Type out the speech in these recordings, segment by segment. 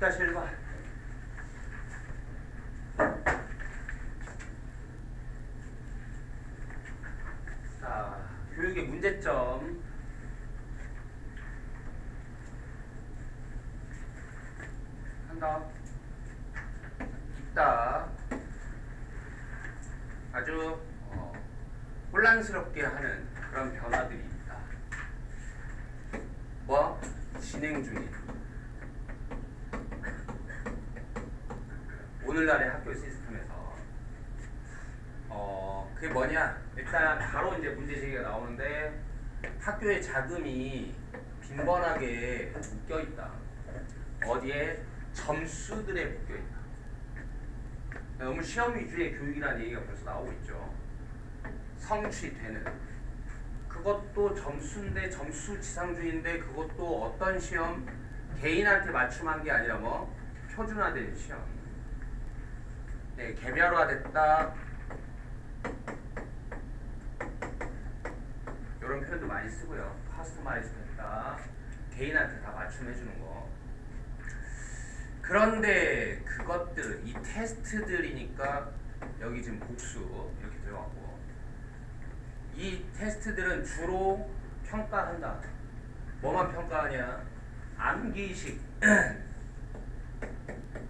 6-1번. 자, 교육의 문제점. 한다. 있다. 아주 혼란스럽게 하는 그런 변화들이 있다. 뭐? 진행 중인. 오늘날의 학교 시스템에서 그게 뭐냐? 일단 바로 이제 문제 제기가 나오는데 학교의 자금이 빈번하게 묶여 있다. 어디에? 점수들에 묶여 있다. 너무 시험 위주의 교육이라는 얘기가 벌써 나오고 있죠. 성취되는. 그것도 점수인데 점수 지상주의인데 그것도 어떤 시험? 개인한테 맞춤한 게 아니라 뭐? 표준화된 시험. 네, 개별화됐다. 이런 표현도 많이 쓰고요. 커스터마이즈 됐다. 개인한테 다 맞춤해주는 거. 그런데 그것들, 이 테스트들이니까 여기 지금 복수 이렇게 들어가고 이 테스트들은 주로 평가한다. 뭐만 평가하냐? 암기식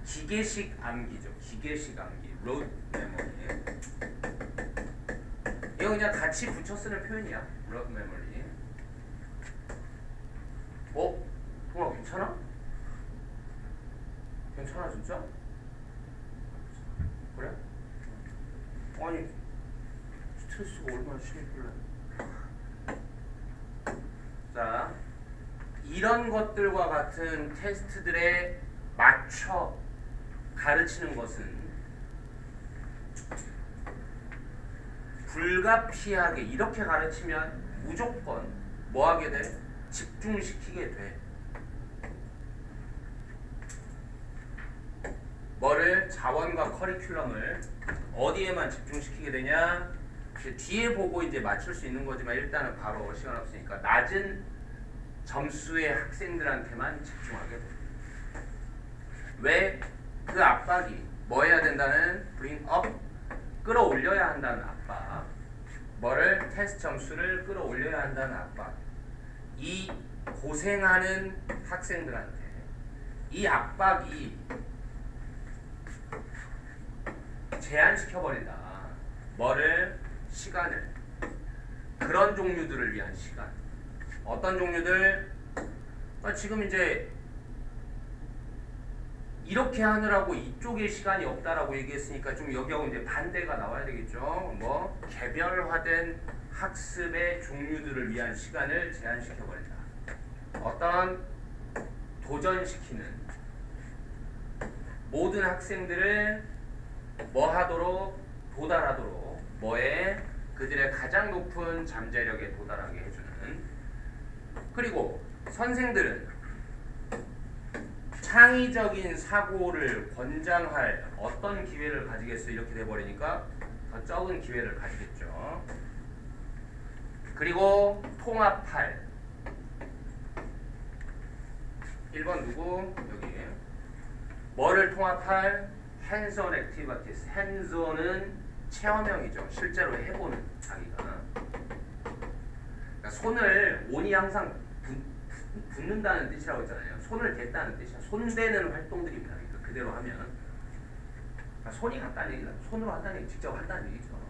기계식 암기죠. 기계식 암기, 로드 메모리. 이거 그냥 같이 붙여 쓰는 표현이야. 로드 메모리. 동아 괜찮아? 괜찮아 진짜? 그래? 아니 스트레스가 얼마나 심했길래. 자, 이런 것들과 같은 테스트들에 맞춰 가르치는 것은 불가피하게 이렇게 가르치면 무조건 뭐하게 돼? 집중시키게 돼. 뭐를? 자원과 커리큘럼을 어디에만 집중시키게 되냐? 뒤에 보고 이제 맞출 수 있는 거지만 일단은 바로 시간 없으니까 낮은 점수의 학생들한테만 집중하게 돼. 왜? 그 압박이 뭐 해야 된다는? bring up, 끌어올려야 한다는 압박. 뭐를? 테스트 점수를 끌어올려야 한다는 압박. 이 고생하는 학생들한테 이 압박이 제한시켜버린다. 뭐를? 시간을. 그런 종류들을 위한 시간. 어떤 종류들? 지금 이제 이렇게 하느라고 이쪽에 시간이 없다라고 얘기했으니까 좀 여기하고 이제 반대가 나와야 되겠죠. 뭐? 개별화된 학습의 종류들을 위한 시간을 제한시켜버린다. 어떤? 도전시키는 모든 학생들을 뭐 하도록? 도달하도록. 뭐에? 그들의 가장 높은 잠재력에 도달하게 해주는. 그리고 선생들은 창의적인 사고를 권장할 어떤 기회를 가지겠어? 이렇게 돼버리니까 더 적은 기회를 가지겠죠. 그리고 통합할 1번 누구? 여기 뭐를 통합할? hands-on activities. hands-on은 체험형이죠. 실제로 해보는 자기가. 그러니까 손을 on이 항상 붙는다는 뜻이라고 했잖아요. 손을 댔다는 뜻이야. 손대는 활동들입니다. 그러니까 그대로 하면. 그러니까 손이 갔다는 얘기다. 손으로 한다는 얘기, 직접 한다는 얘기죠.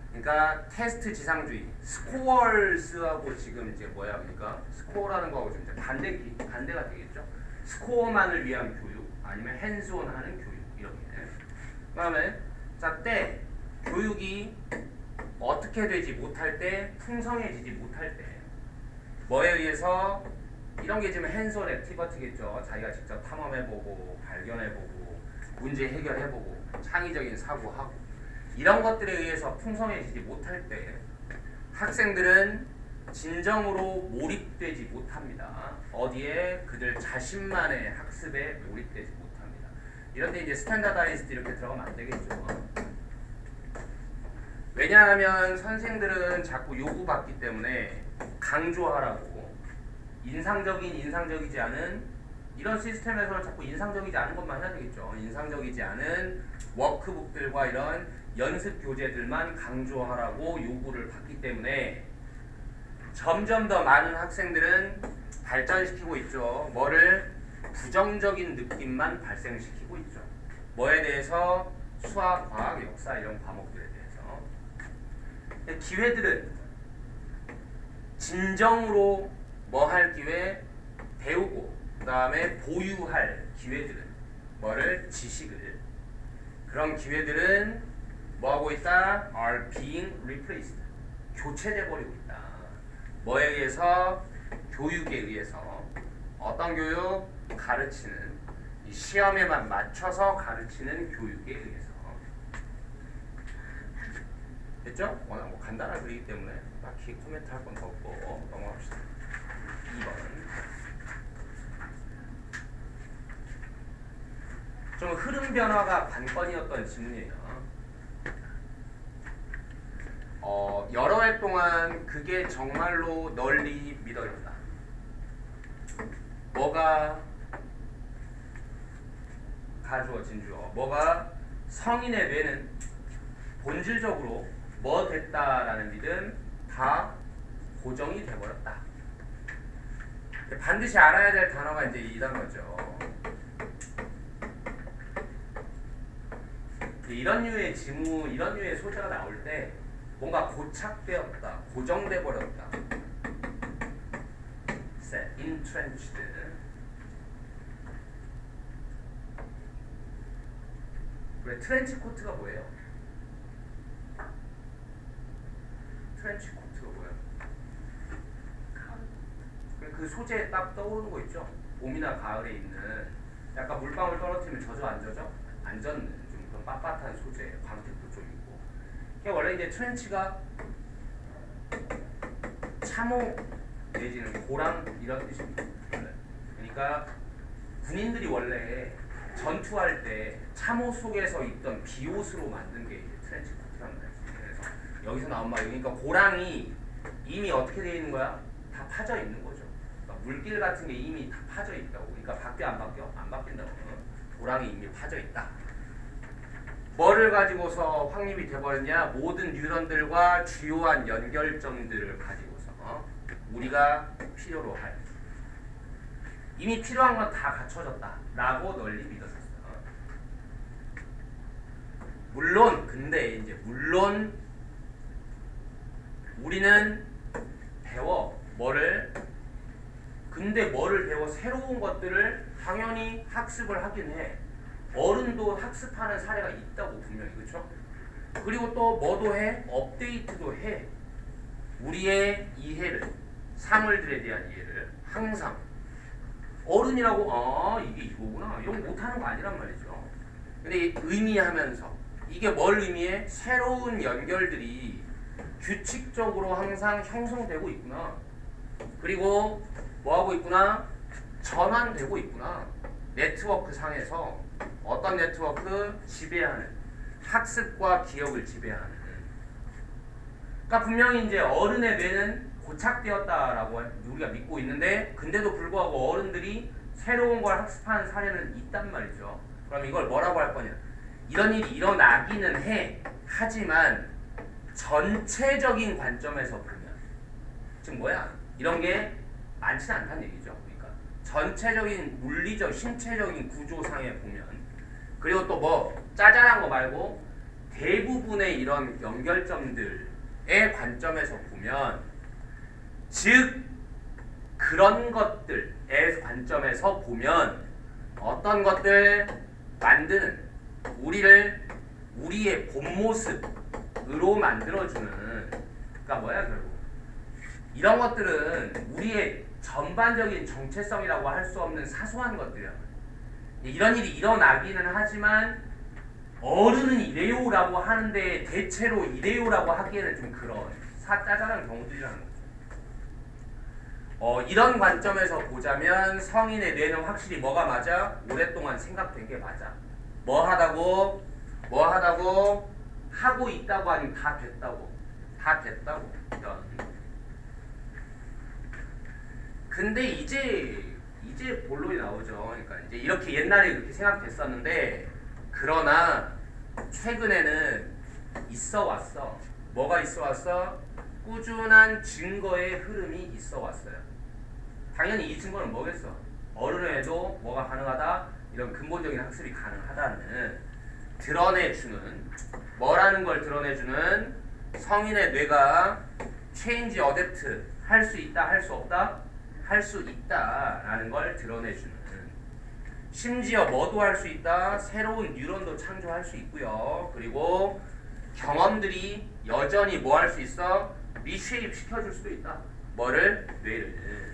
그러니까 테스트 지상주의, 스코어스하고 지금 이제 뭐야? 그러니까 스코어라는 거하고 좀 이제 반대가 되겠죠. 스코어만을 위한 교육, 아니면 핸즈온 하는 교육 이렇게. 그다음에 때 교육이 어떻게 되지 못할 때, 풍성해지지 못할 때, 뭐에 의해서? 이런 게 지금 핸즈온 액티비티겠죠. 자기가 직접 탐험해보고 발견해보고 문제 해결해보고 창의적인 사고하고 이런 것들에 의해서 풍성해지지 못할 때 학생들은 진정으로 몰입되지 못합니다. 어디에? 그들 자신만의 학습에 몰입되지 못합니다. 이런데 이제 스탠다다이즈드 이렇게 들어가면 안 되겠죠. 왜냐하면 선생들은 자꾸 요구받기 때문에 강조하라고 인상적이지 않은 이런 시스템에서는 자꾸 인상적이지 않은 것만 해야 되겠죠. 인상적이지 않은 워크북들과 이런 연습 교재들만 강조하라고 요구를 받기 때문에 점점 더 많은 학생들은 발전시키고 있죠. 뭐를? 부정적인 느낌만 발생시키고 있죠. 뭐에 대해서? 수학, 과학, 역사 이런 과목들에 대해서. 기회들은 진정으로 뭐 할 기회? 배우고 그 다음에 보유할 기회들은 뭐를? 지식을. 그런 기회들은 뭐하고 있다? are being replaced. 교체돼 버리고 있다. 뭐에 의해서? 교육에 의해서. 어떤 교육? 가르치는, 이 시험에만 맞춰서 가르치는 교육에 의해서. 됐죠? 워낙 뭐 간단한 글이기 때문에 딱히 코멘트 할 건 더 없고 넘어갑시다. 2번. 좀 흐름 변화가 관건이었던 질문이에요. 여러 해 동안 그게 정말로 널리 믿어졌다. 뭐가 가주어진 주어. 뭐가? 성인의 뇌는 본질적으로 뭐 됐다라는 믿음 다 고정이 돼버렸다. 반드시 알아야 될 단어가 이제 이 단어죠. 이런 류의 지문, 이런 류의 소재가 나올 때 뭔가 고착되었다, 고정돼 버렸다. set, entrenched. 그래, 트렌치 코트가 뭐예요? 트렌치 코트가 뭐예요? 그 소재에 딱 떠오르는 거 있죠? 봄이나 가을에 있는 약간 물방울 떨어뜨리면 젖어 안 젖어? 안 젖는 좀 그런 빳빳한 소재, 광택도 좀 있고. 그게 원래 이제 트렌치가 참호 내지는 고랑 이런 뜻입니다. 그러니까 군인들이 원래 전투할 때 참호 속에서 입던 비옷으로 만든 게 이제 트렌치 코트라는 거예요. 그래서 여기서 나온 말이, 그러니까 고랑이 이미 어떻게 되어 있는 거야? 다 파져 있는 거죠. 그러니까 물길 같은 게 이미 다 파져 있다고. 그러니까 바뀌어 안 바뀌어? 안 바뀐다고. 고랑이 이미 파져 있다. 뭐를 가지고서 확립이 돼버렸냐? 모든 뉴런들과 주요한 연결점들을 가지고서 우리가 필요로 할, 이미 필요한 건 다 갖춰졌다 라고 널리 믿었었어. 물론 근데 이제 물론 우리는 배워. 뭐를? 근데 뭐를 배워? 새로운 것들을 당연히 학습을 하긴 해. 어른도 학습하는 사례가 있다고 분명히. 그렇죠? 그리고 또 뭐도 해? 업데이트도 해. 우리의 이해를, 사물들에 대한 이해를 항상. 어른이라고 이게 이거구나 이런 거 못하는 거 아니란 말이죠. 근데 의미하면서 이게 뭘 의미해? 새로운 연결들이 규칙적으로 항상 형성되고 있구나. 그리고 뭐하고 있구나? 전환되고 있구나. 네트워크 상에서. 어떤 네트워크? 지배하는, 학습과 기억을 지배하는. 그러니까 분명히 이제 어른의 뇌는 고착되었다라고 우리가 믿고 있는데, 근데도 불구하고 어른들이 새로운 걸 학습하는 사례는 있단 말이죠. 그럼 이걸 뭐라고 할 거냐? 이런 일이 일어나기는 해. 하지만 전체적인 관점에서 보면, 지금 뭐야? 이런 게 많지는 않다는 얘기죠. 그러니까 전체적인 물리적, 신체적인 구조상에 보면, 그리고 또 뭐 짜잘한 거 말고 대부분의 이런 연결점들의 관점에서 보면, 즉 그런 것들의 관점에서 보면 어떤 것들 만드는, 우리를 우리의 본 모습으로 만들어주는, 그러니까 뭐야 결국 이런 것들은 우리의 전반적인 정체성이라고 할 수 없는 사소한 것들이야. 이런 일이 일어나기는 하지만 어른은 이래요라고 하는데 대체로 이래요라고 하기에는 좀 그런 짜잘한 경우들이라는 거죠. 이런 관점에서 보자면 성인의 뇌는 확실히 뭐가 맞아? 오랫동안 생각된 게 맞아. 뭐 하다고? 하고 있다고 아니면 다 됐다고? 다 됐다고. 근데 이제 이제 본론이 나오죠. 그러니까 이제 이렇게 옛날에 이렇게 생각됐었는데 그러나 최근에는 있어 왔어. 뭐가 있어 왔어? 꾸준한 증거의 흐름이 있어 왔어요. 당연히 이 증거는 뭐겠어? 어른에도 뭐가 가능하다? 이런 근본적인 학습이 가능하다는 드러내주는 뭐라는 걸 드러내주는 성인의 뇌가 체인지 어댑트 할 수 있다 할 수 없다? 할 수 있다라는 걸 드러내주는 심지어 뭐도 할 수 있다? 새로운 뉴런도 창조할 수 있고요. 그리고 경험들이 여전히 뭐 할 수 있어? 리쉐입 시켜줄 수도 있다. 뭐를? 뇌를.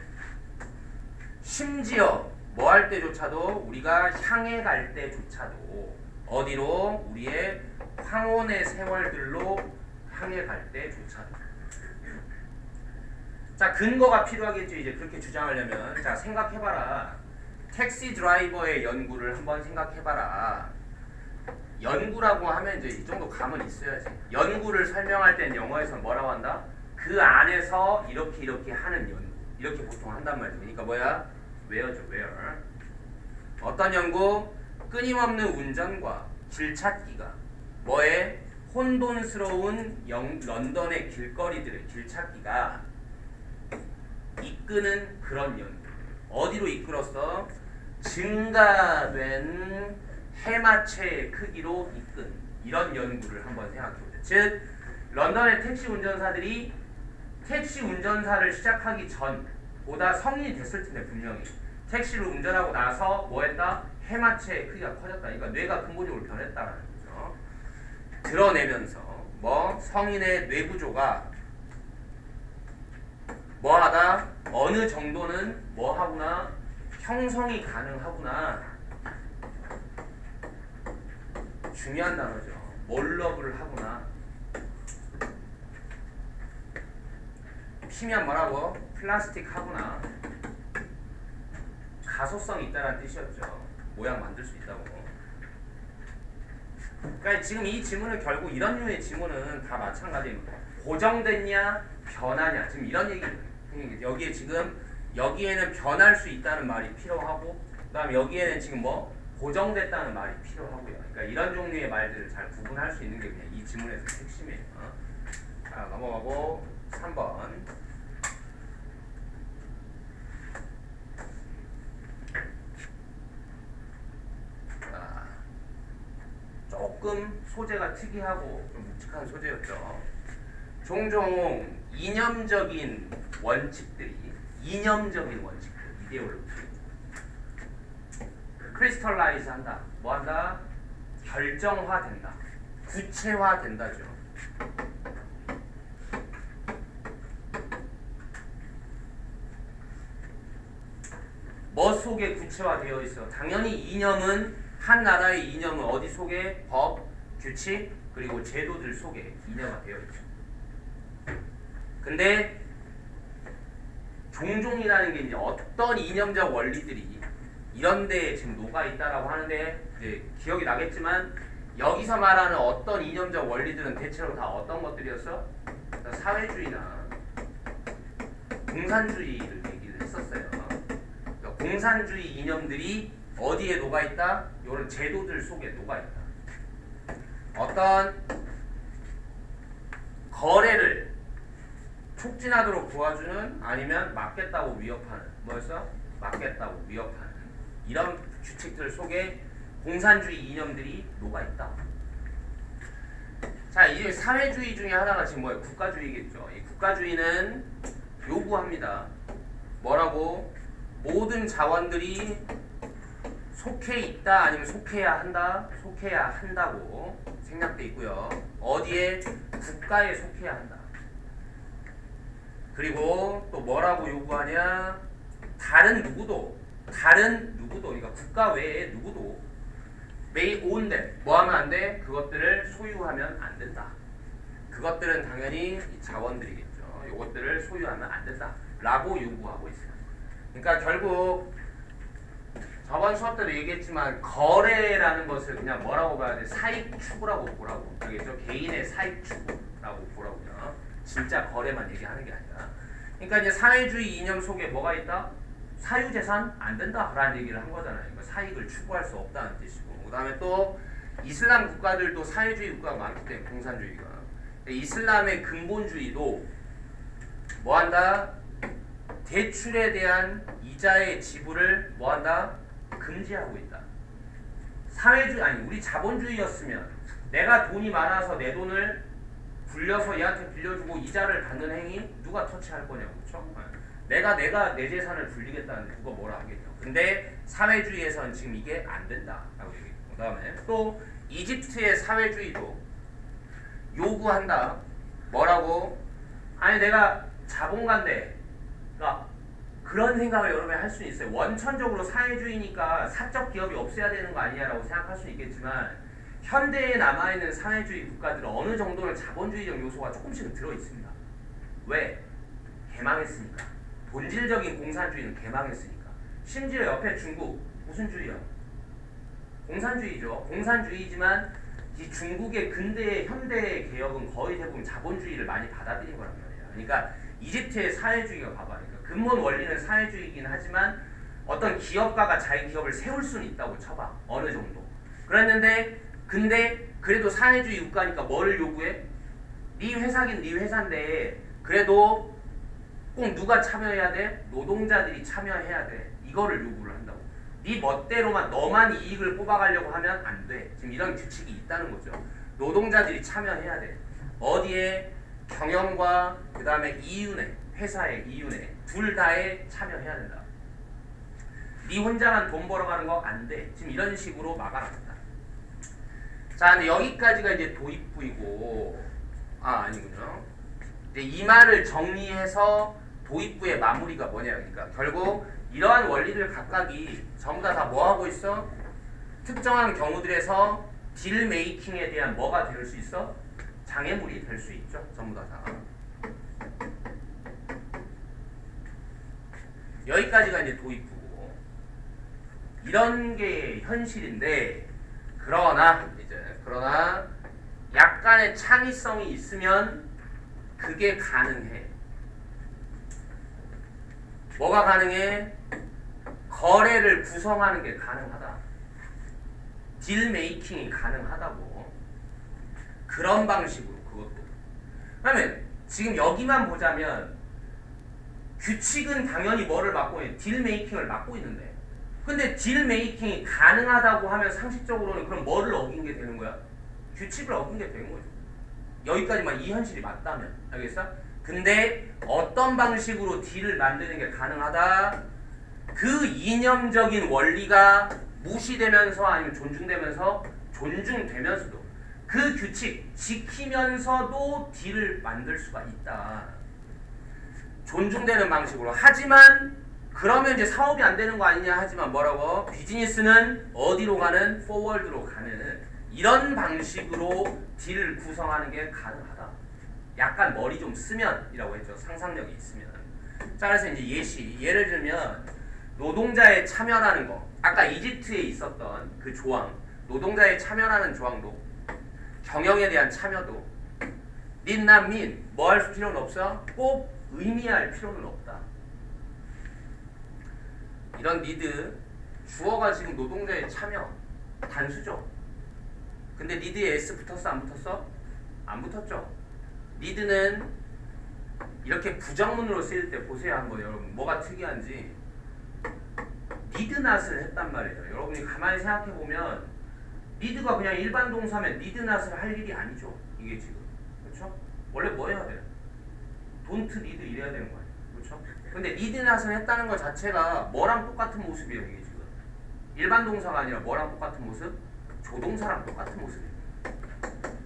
심지어 뭐 할 때조차도 우리가 향해 갈 때조차도 어디로? 우리의 황혼의 세월들로 향해 갈 때조차도. 자, 근거가 필요하겠죠. 이제 그렇게 주장하려면 자, 생각해봐라. 택시 드라이버의 연구를 한번 생각해봐라. 연구라고 하면 이제 이 정도 감은 있어야지. 연구를 설명할 땐 영어에서 뭐라고 한다? 그 안에서 이렇게 하는 연구. 이렇게 보통 한단 말이죠. 그러니까 뭐야? where죠, where. 어떤 연구? 끊임없는 운전과 길찾기가 뭐에? 혼돈스러운 런던의 길거리들의 길찾기가 이끄는 그런 연구. 어디로 이끌었어? 증가된 해마체의 크기로 이끈 이런 연구를 한번 생각해보자. 즉 런던의 택시 운전사들이 택시 운전사를 시작하기 전보다 성인이 됐을 텐데 분명히 택시를 운전하고 나서 뭐했다? 해마체의 크기가 커졌다. 그러니까 뇌가 근본적으로 변했다라는 거죠. 드러내면서 뭐 성인의 뇌 구조가 뭐하다? 어느 정도는 뭐하구나? 형성이 가능하구나. 중요한 단어죠. 몰러브를 하구나. 피면 뭐라고? 플라스틱 하구나. 가소성이 있다는 뜻이었죠. 모양 만들 수 있다고. 그러니까 지금 이 지문은 결국 이런 류의 지문은 다 마찬가지입니다. 고정됐냐? 변하냐? 지금 이런 얘기입니다. 여기에 지금 여기에는 변할 수 있다는 말이 필요하고 그다음 여기에는 지금 뭐 고정됐다는 말이 필요하고요. 그러니까 이런 종류의 말들을 잘 구분할 수 있는 게 그냥 이 지문에서 핵심이에요. 자, 넘어가고 3번. 자, 조금 소재가 특이하고 좀 묵직한 소재였죠. 종종 이념적인 원칙들, 이데올로기 크리스털라이즈 한다. 뭐 한다? 결정화된다. 구체화된다죠. 뭐 속에 구체화되어 있어? 당연히 이념은 한 나라의 이념은 어디 속에? 법, 규칙, 그리고 제도들 속에 이념화되어 있죠. 근데 종종이라는 게 이제 어떤 이념적 원리들이 이런 데에 지금 녹아 있다라고 하는데 이제 기억이 나겠지만 여기서 말하는 어떤 이념적 원리들은 대체로 다 어떤 것들이었어? 사회주의나 공산주의를 얘기를 했었어요. 그러니까 공산주의 이념들이 어디에 녹아 있다? 이런 제도들 속에 녹아 있다. 어떤 거래를 촉진하도록 도와주는 아니면 막겠다고 위협하는 뭐였어? 막겠다고 위협하는 이런 규칙들 속에 공산주의 이념들이 녹아있다. 자, 이제 사회주의 중에 하나가 지금 뭐예요? 국가주의겠죠. 이 국가주의는 요구합니다. 뭐라고? 모든 자원들이 속해 있다 아니면 속해야 한다? 속해야 한다고 생략돼 있고요. 어디에? 국가에 속해야 한다. 그리고 또 뭐라고 요구하냐? 다른 누구도 그러니까 국가 외에 누구도 may own them 뭐 하면 안 돼? 그것들을 소유하면 안 된다. 그것들은 당연히 자원들이겠죠. 이것들을 소유하면 안 된다 라고 요구하고 있어요. 그러니까 결국 저번 수업 때도 얘기했지만 거래라는 것을 그냥 뭐라고 봐야 돼? 사익 추구라고 보라고. 알겠죠? 개인의 사익 추구라고 보라고요. 진짜 거래만 얘기하는 게 아니라. 그러니까 이제 사회주의 이념 속에 뭐가 있다? 사유재산 안 된다라는 얘기를 한 거잖아요. 그러니까 사익을 추구할 수 없다는 뜻이고, 그 다음에 또 이슬람 국가들도 사회주의 국가가 많기 때문에 공산주의가 이슬람의 근본주의도 뭐한다? 대출에 대한 이자의 지불을 뭐한다? 금지하고 있다. 사회주의 아니 우리 자본주의였으면 내가 돈이 많아서 내 돈을 불려서 얘한테 빌려주고 이자를 받는 행위 누가 터치할 거냐고, 그렇죠? 내가 내 재산을 불리겠다는데 누가 뭐라 하겠죠. 근데 사회주의에서는 지금 이게 안 된다라고 얘기해요. 그 다음에 또 이집트의 사회주의도 요구한다. 뭐라고? 아니 내가 자본가인데, 그러니까 그런 생각을 여러분이 할 수는 있어요. 원천적으로 사회주의니까 사적 기업이 없어야 되는 거 아니냐라고 생각할 수 있겠지만 현대에 남아있는 사회주의 국가들은 어느 정도는 자본주의적 요소가 조금씩은 들어있습니다. 왜? 개망했으니까. 본질적인 공산주의는 개망했으니까. 심지어 옆에 중국 무슨 주의야? 공산주의죠. 공산주의지만 이 중국의 근대의 현대의 개혁은 거의 대부분 자본주의를 많이 받아들인 거란 말이에요. 그러니까 이집트의 사회주의가 봐봐. 그러니까 근본 원리는 사회주의이긴 하지만 어떤 기업가가 자기 기업을 세울 수는 있다고 쳐봐. 어느 정도. 그랬는데 근데 그래도 사회주의 국가니까 뭐를 요구해? 네 회사긴 네 회사인데 그래도 꼭 누가 참여해야 돼? 노동자들이 참여해야 돼. 이거를 요구를 한다고. 네 멋대로만 너만 이익을 뽑아가려고 하면 안 돼. 지금 이런 규칙이 있다는 거죠. 노동자들이 참여해야 돼. 어디에? 경영과 그 다음에 이윤회, 회사의 이윤회 둘 다에 참여해야 된다. 네 혼자만 돈 벌어가는 거 안 돼. 지금 이런 식으로 막아놨다. 자, 근데 여기까지가 이제 도입부이고, 아니군요. 이제 이 말을 정리해서 도입부의 마무리가 뭐냐, 그러니까 결국 이러한 원리들 각각이 전부 다 뭐 하고 있어? 특정한 경우들에서 딜 메이킹에 대한 뭐가 될 수 있어? 장애물이 될 수 있죠. 전부 다. 여기까지가 이제 도입부고, 이런 게 현실인데, 그러나 약간의 창의성이 있으면 그게 가능해. 뭐가 가능해? 거래를 구성하는 게 가능하다. 딜 메이킹이 가능하다고. 그런 방식으로 그것도. 그러면 지금 여기만 보자면 규칙은 당연히 뭐를 막고 있는? 딜 메이킹을 막고 있는데, 근데 딜 메이킹이 가능하다고 하면 상식적으로는 그럼 뭐를 어긴 게 되는 거야? 규칙을 어긴 게 되는 거죠. 여기까지만 이 현실이 맞다면. 알겠어? 근데 어떤 방식으로 딜을 만드는 게 가능하다? 그 이념적인 원리가 무시되면서 아니면 존중되면서도 그 규칙 지키면서도 딜을 만들 수가 있다. 존중되는 방식으로. 하지만 그러면 이제 사업이 안 되는 거 아니냐 하지만 뭐라고? 비즈니스는 어디로 가는? 포워드로 가는 이런 방식으로 딜을 구성하는 게 가능하다. 약간 머리 좀 쓰면 이라고 했죠. 상상력이 있으면. 자, 그래서 이제 예를 들면 노동자의 참여라는 거. 아까 이집트에 있었던 그 조항, 노동자의 참여라는 조항도, 경영에 대한 참여도 민, 뭐 할 필요는 없어? 꼭 의미할 필요는 없다. 이런 니드, 주어가 지금 노동자의 참여, 단수죠. 근데 니드에 S 붙었어? 안 붙었어? 안 붙었죠. 니드는 이렇게 부정문으로 쓰일 때 보세요 한번 여러분. 뭐가 특이한지. 니드 낫을 했단 말이에요. 여러분이 가만히 생각해보면 니드가 그냥 일반 동사면 니드 낫을 할 일이 아니죠. 이게 지금. 그렇죠? 원래 뭐 해야 돼? don't need 이래야 되는 거 아니에요. 그렇죠? 근데 need not을 했다는 것 자체가 뭐랑 똑같은 모습이에요. 이게 지금. 일반 동사가 아니라 뭐랑 똑같은 모습? 조동사랑 똑같은 모습이에요.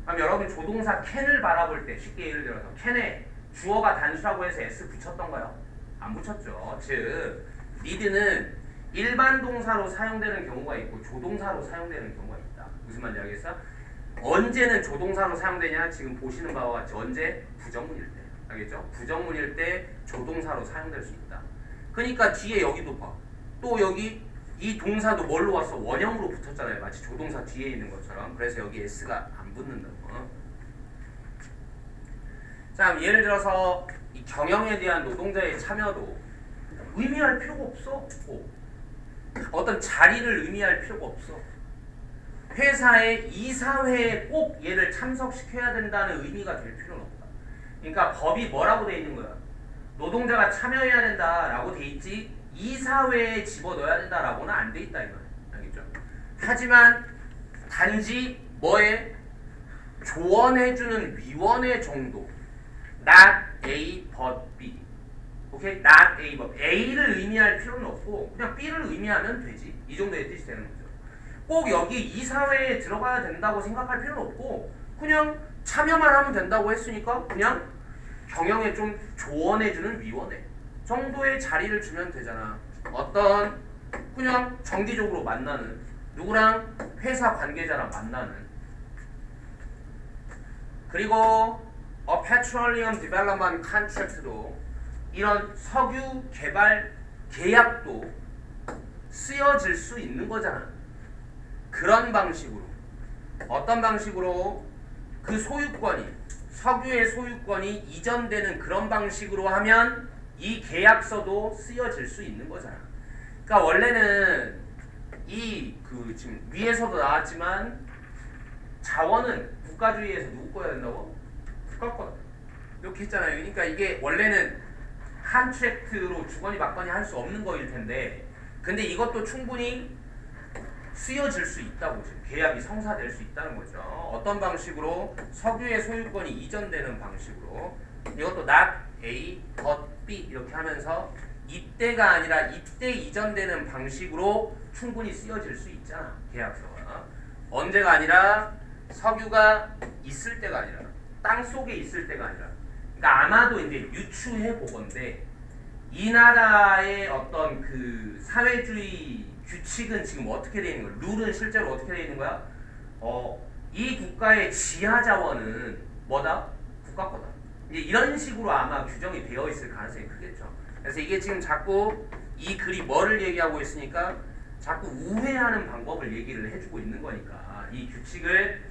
그럼 여러분 조동사 can을 바라볼 때 쉽게 예를 들어서 can에 주어가 단수라고 해서 s 붙였던가요? 안 붙였죠. 즉 need는 일반 동사로 사용되는 경우가 있고 조동사로 사용되는 경우가 있다. 무슨 말인지 알겠어? 언제는 조동사로 사용되냐? 지금 보시는 바와 같이 언제? 부정문일 때. 알겠죠? 부정문일 때 조동사로 사용될 수 있다. 그러니까 뒤에 여기도 봐. 또 여기 이 동사도 뭘로 왔어? 원형으로 붙었잖아요. 마치 조동사 뒤에 있는 것처럼. 그래서 여기 s가 안 붙는다고. 자, 예를 들어서 이 경영에 대한 노동자의 참여도 의미할 필요가 없어. 어떤 자리를 의미할 필요가 없어. 회사의 이사회에 꼭 얘를 참석시켜야 된다는 의미가 될 필요는 없다. 그러니까 법이 뭐라고 돼 있는 거야? 노동자가 참여해야 된다라고 돼 있지 이사회에 집어넣어야 된다라고는 안 돼 있다 이거야. 알겠죠? 하지만 단지 뭐에 조언해주는 위원회 정도. Not A but B. 오케이? Not A but A를 의미할 필요는 없고 그냥 B를 의미하면 되지. 이 정도의 뜻이 되는 거죠. 꼭 여기 이사회에 들어가야 된다고 생각할 필요는 없고 그냥 참여만 하면 된다고 했으니까 그냥 경영에 좀 조언해주는 위원회 정도의 자리를 주면 되잖아. 어떤 그냥 정기적으로 만나는 누구랑 회사 관계자랑 만나는 그리고 petroleum development contract도 이런 석유 개발 계약도 쓰여질 수 있는 거잖아. 그런 방식으로 어떤 방식으로 그 소유권이 석유의 소유권이 이전되는 그런 방식으로 하면 이 계약서도 쓰여질 수 있는 거잖아. 그러니까 원래는 이 그 지금 위에서도 나왔지만 자원은 국가주의에서 누구 거야 된다고? 국가 거다. 이렇게 했잖아요. 그러니까 이게 원래는 컨트랙트로 주거니 받거니 할 수 없는 거일 텐데 근데 이것도 충분히 쓰여질 수 있다고 지금 계약이 성사될 수 있다는 거죠. 어떤 방식으로 석유의 소유권이 이전되는 방식으로 이것도 not A but B 이렇게 하면서 이때가 아니라 이때 이전되는 방식으로 충분히 쓰여질 수 있잖아. 계약서가 언제가 아니라 석유가 있을 때가 아니라 땅 속에 있을 때가 아니라 그러니까 아마도 이제 유추해 보건데 이 나라의 어떤 그 사회주의 규칙은 지금 어떻게 되어 있는 거야? 룰은 실제로 어떻게 되어 있는 거야? 이 국가의 지하 자원은 뭐다? 국가 거다. 이제 이런 식으로 아마 규정이 되어 있을 가능성이 크겠죠. 그래서 이게 지금 자꾸 이 글이 뭐를 얘기하고 있으니까 자꾸 우회하는 방법을 얘기를 해주고 있는 거니까 이 규칙을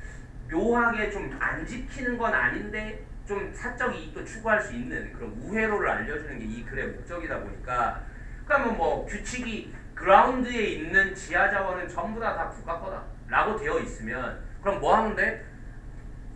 묘하게 좀 안 지키는 건 아닌데 좀 사적 이익도 추구할 수 있는 그런 우회로를 알려주는 게 이 글의 목적이다 보니까 그러면 뭐 규칙이 그라운드에 있는 지하 자원은 전부 다 국가 거다 라고 되어 있으면 그럼 뭐 하면 돼?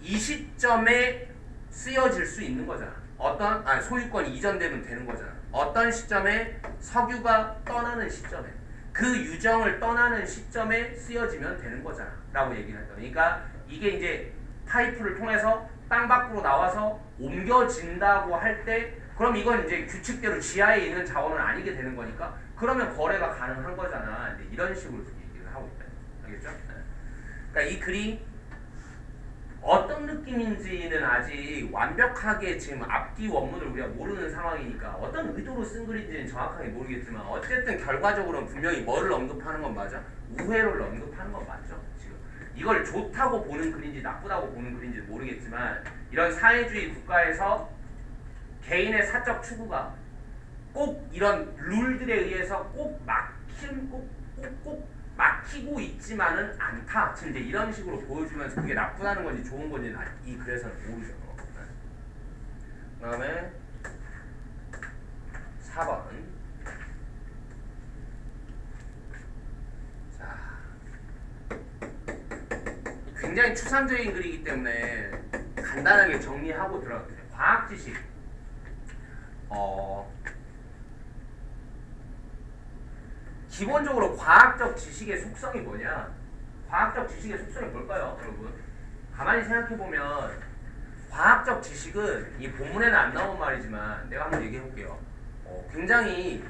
이 시점에 쓰여질 수 있는 거잖아. 어떤 소유권이 이전되면 되는 거잖아. 어떤 시점에 석유가 떠나는 시점에 그 유정을 떠나는 시점에 쓰여지면 되는 거잖아 라고 얘기를 했다. 그러니까 이게 이제 파이프를 통해서 땅 밖으로 나와서 옮겨진다고 할 때 그럼 이건 이제 규칙대로 지하에 있는 자원은 아니게 되는 거니까 그러면 거래가 가능한 거잖아. 이제 이런 식으로 얘기를 하고 있다. 알겠죠? 그러니까 이 글이 어떤 느낌인지는 아직 완벽하게 지금 앞뒤 원문을 우리가 모르는 상황이니까 어떤 의도로 쓴 글인지는 정확하게 모르겠지만 어쨌든 결과적으로는 분명히 뭐를 언급하는 건 맞아? 우회로를 언급하는 건 맞죠? 지금 이걸 좋다고 보는 글인지 나쁘다고 보는 글인지 모르겠지만 이런 사회주의 국가에서 개인의 사적 추구가 꼭 이런 룰들에 의해서 꼭 막히고 있지만은 않다. 지금 이제 이런 식으로 보여주면서 그게 나쁘다는 건지 좋은 건지 이 글에서는 모르죠. 그 다음에 4번. 자, 굉장히 추상적인 글이기 때문에 간단하게 정리하고 들어갈게요. 과학 지식. 기본적으로 과학적 지식의 속성이 뭐냐? 과학적 지식의 속성이 뭘까요, 여러분? 가만히 생각해보면 과학적 지식은 이 본문에는 안 나온 말이지만 내가 한번 얘기해볼게요. 굉장히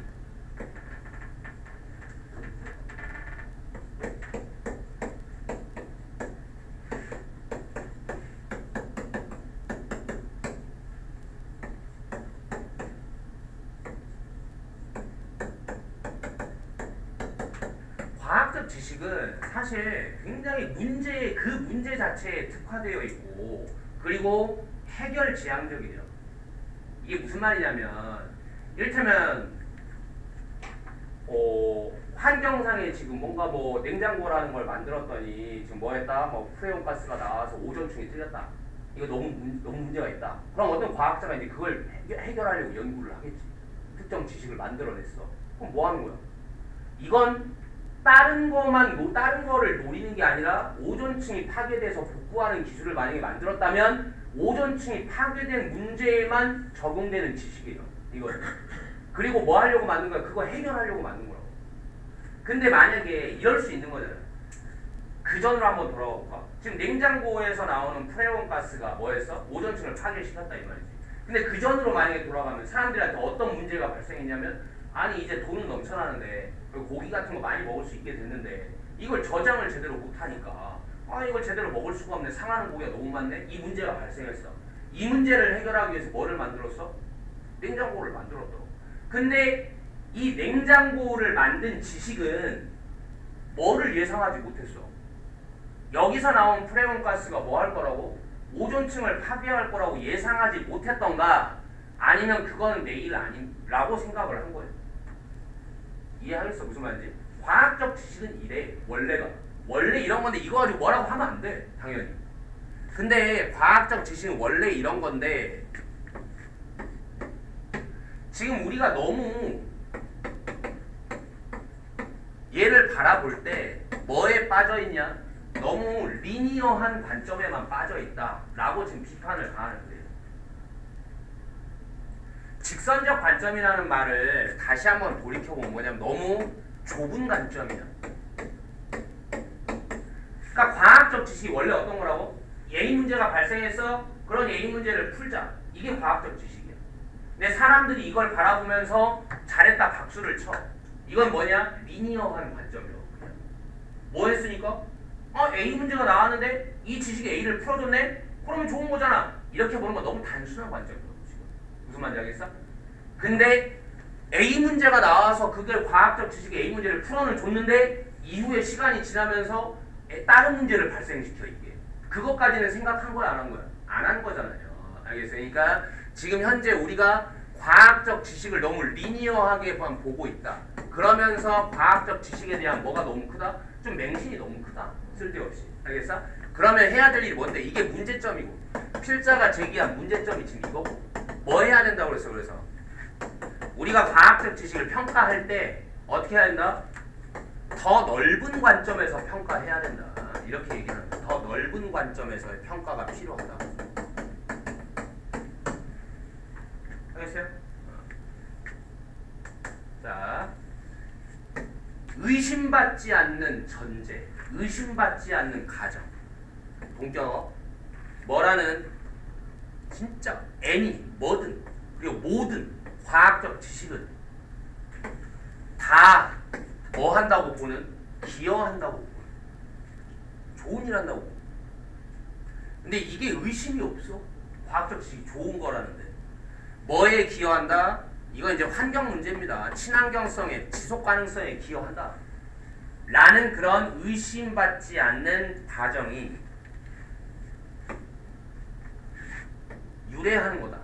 과학적 지식은 사실 굉장히 그 문제 자체에 특화되어 있고 그리고 해결 지향적이에요. 이게 무슨 말이냐면 이를테면 환경상에 지금 뭔가 뭐 냉장고라는 걸 만들었더니 지금 뭐 했다? 뭐 프레온 가스가 나와서 오존층이 틀렸다. 이거 너무 문제가 있다. 그럼 어떤 과학자가 이제 그걸 해결하려고 연구를 하겠지. 특정 지식을 만들어냈어. 그럼 뭐 하는 거야? 이건 다른 거를 노리는 게 아니라 오존층이 파괴돼서 복구하는 기술을 만약에 만들었다면 오존층이 파괴된 문제에만 적용되는 지식이에요. 이거는. 그리고 뭐 하려고 만든 거야? 그거 해결하려고 만든 거라고. 근데 만약에 이럴 수 있는 거잖아요. 그 전으로 한번 돌아가 볼까? 지금 냉장고에서 나오는 프레온 가스가 뭐였어? 오존층을 파괴시켰다 이 말이지. 근데 그 전으로 만약에 돌아가면 사람들한테 어떤 문제가 발생했냐면 아니 이제 돈은 넘쳐나는데 고기 같은 거 많이 먹을 수 있게 됐는데 이걸 저장을 제대로 못하니까 아 이걸 제대로 먹을 수가 없네. 상하는 고기가 너무 많네. 이 문제가 발생했어. 이 문제를 해결하기 위해서 뭐를 만들었어? 냉장고를 만들었더라고. 근데 이 냉장고를 만든 지식은 뭐를 예상하지 못했어? 여기서 나온 프레온 가스가 뭐 할 거라고? 오존층을 파괴할 거라고 예상하지 못했던가 아니면 그거는 내 일 아니라고 생각을 한 거예요. 이해하겠어? 무슨 말인지? 과학적 지식은 이래. 원래 이런 건데 이거 가지고 뭐라고 하면 안 돼. 당연히. 근데 과학적 지식은 원래 이런 건데 지금 우리가 너무 얘를 바라볼 때 뭐에 빠져있냐? 너무 리니어한 관점에만 빠져있다 라고 지금 비판을 가하는 거예요. 직선적 관점이라는 말을 다시 한번 돌이켜보면 뭐냐면 너무 좁은 관점이야. 그러니까 과학적 지식이 원래 어떤 거라고? A 문제가 발생했어? 그런 A 문제를 풀자. 이게 과학적 지식이야. 근데 사람들이 이걸 바라보면서 잘했다 박수를 쳐. 이건 뭐냐? 리니어한 관점이라고. 뭐 했으니까? A 문제가 나왔는데 이 지식이 A를 풀어줬네? 그러면 좋은 거잖아. 이렇게 보는 건 너무 단순한 관점이라고 지금. 무슨 말인지 알겠어? 근데 A 문제가 나와서 그걸 과학적 지식의 A 문제를 풀어는 줬는데 이후에 시간이 지나면서 다른 문제를 발생시켜 이게. 그것까지는 생각한 거야 안 한 거야? 안 한 거잖아요. 알겠어요? 그러니까 지금 현재 우리가 과학적 지식을 너무 리니어하게만 보고 있다. 그러면서 과학적 지식에 대한 뭐가 너무 크다? 좀 맹신이 너무 크다. 쓸데없이. 알겠어? 그러면 해야 될 일이 뭔데? 이게 문제점이고 필자가 제기한 문제점이 지금 이거고 뭐 해야 된다고 그래서 우리가 과학적 지식을 평가할 때 어떻게 해야 된다? 더 넓은 관점에서 평가해야 된다. 이렇게 얘기하는 거야. 더 넓은 관점에서의 평가가 필요하다. 알겠어요? 자, 의심받지 않는 전제, 의심받지 않는 가정, 동격, 뭐라는 진짜 애니, 뭐든 그리고 모든 과학적 지식은 다 뭐 한다고 보는? 기여한다고 보는. 좋은 일 한다고 보는. 근데 이게 의심이 없어. 과학적 지식이 좋은 거라는데. 뭐에 기여한다? 이건 이제 환경 문제입니다. 친환경성에, 지속 가능성에 기여한다. 라는 그런 의심받지 않는 가정이 유래하는 거다.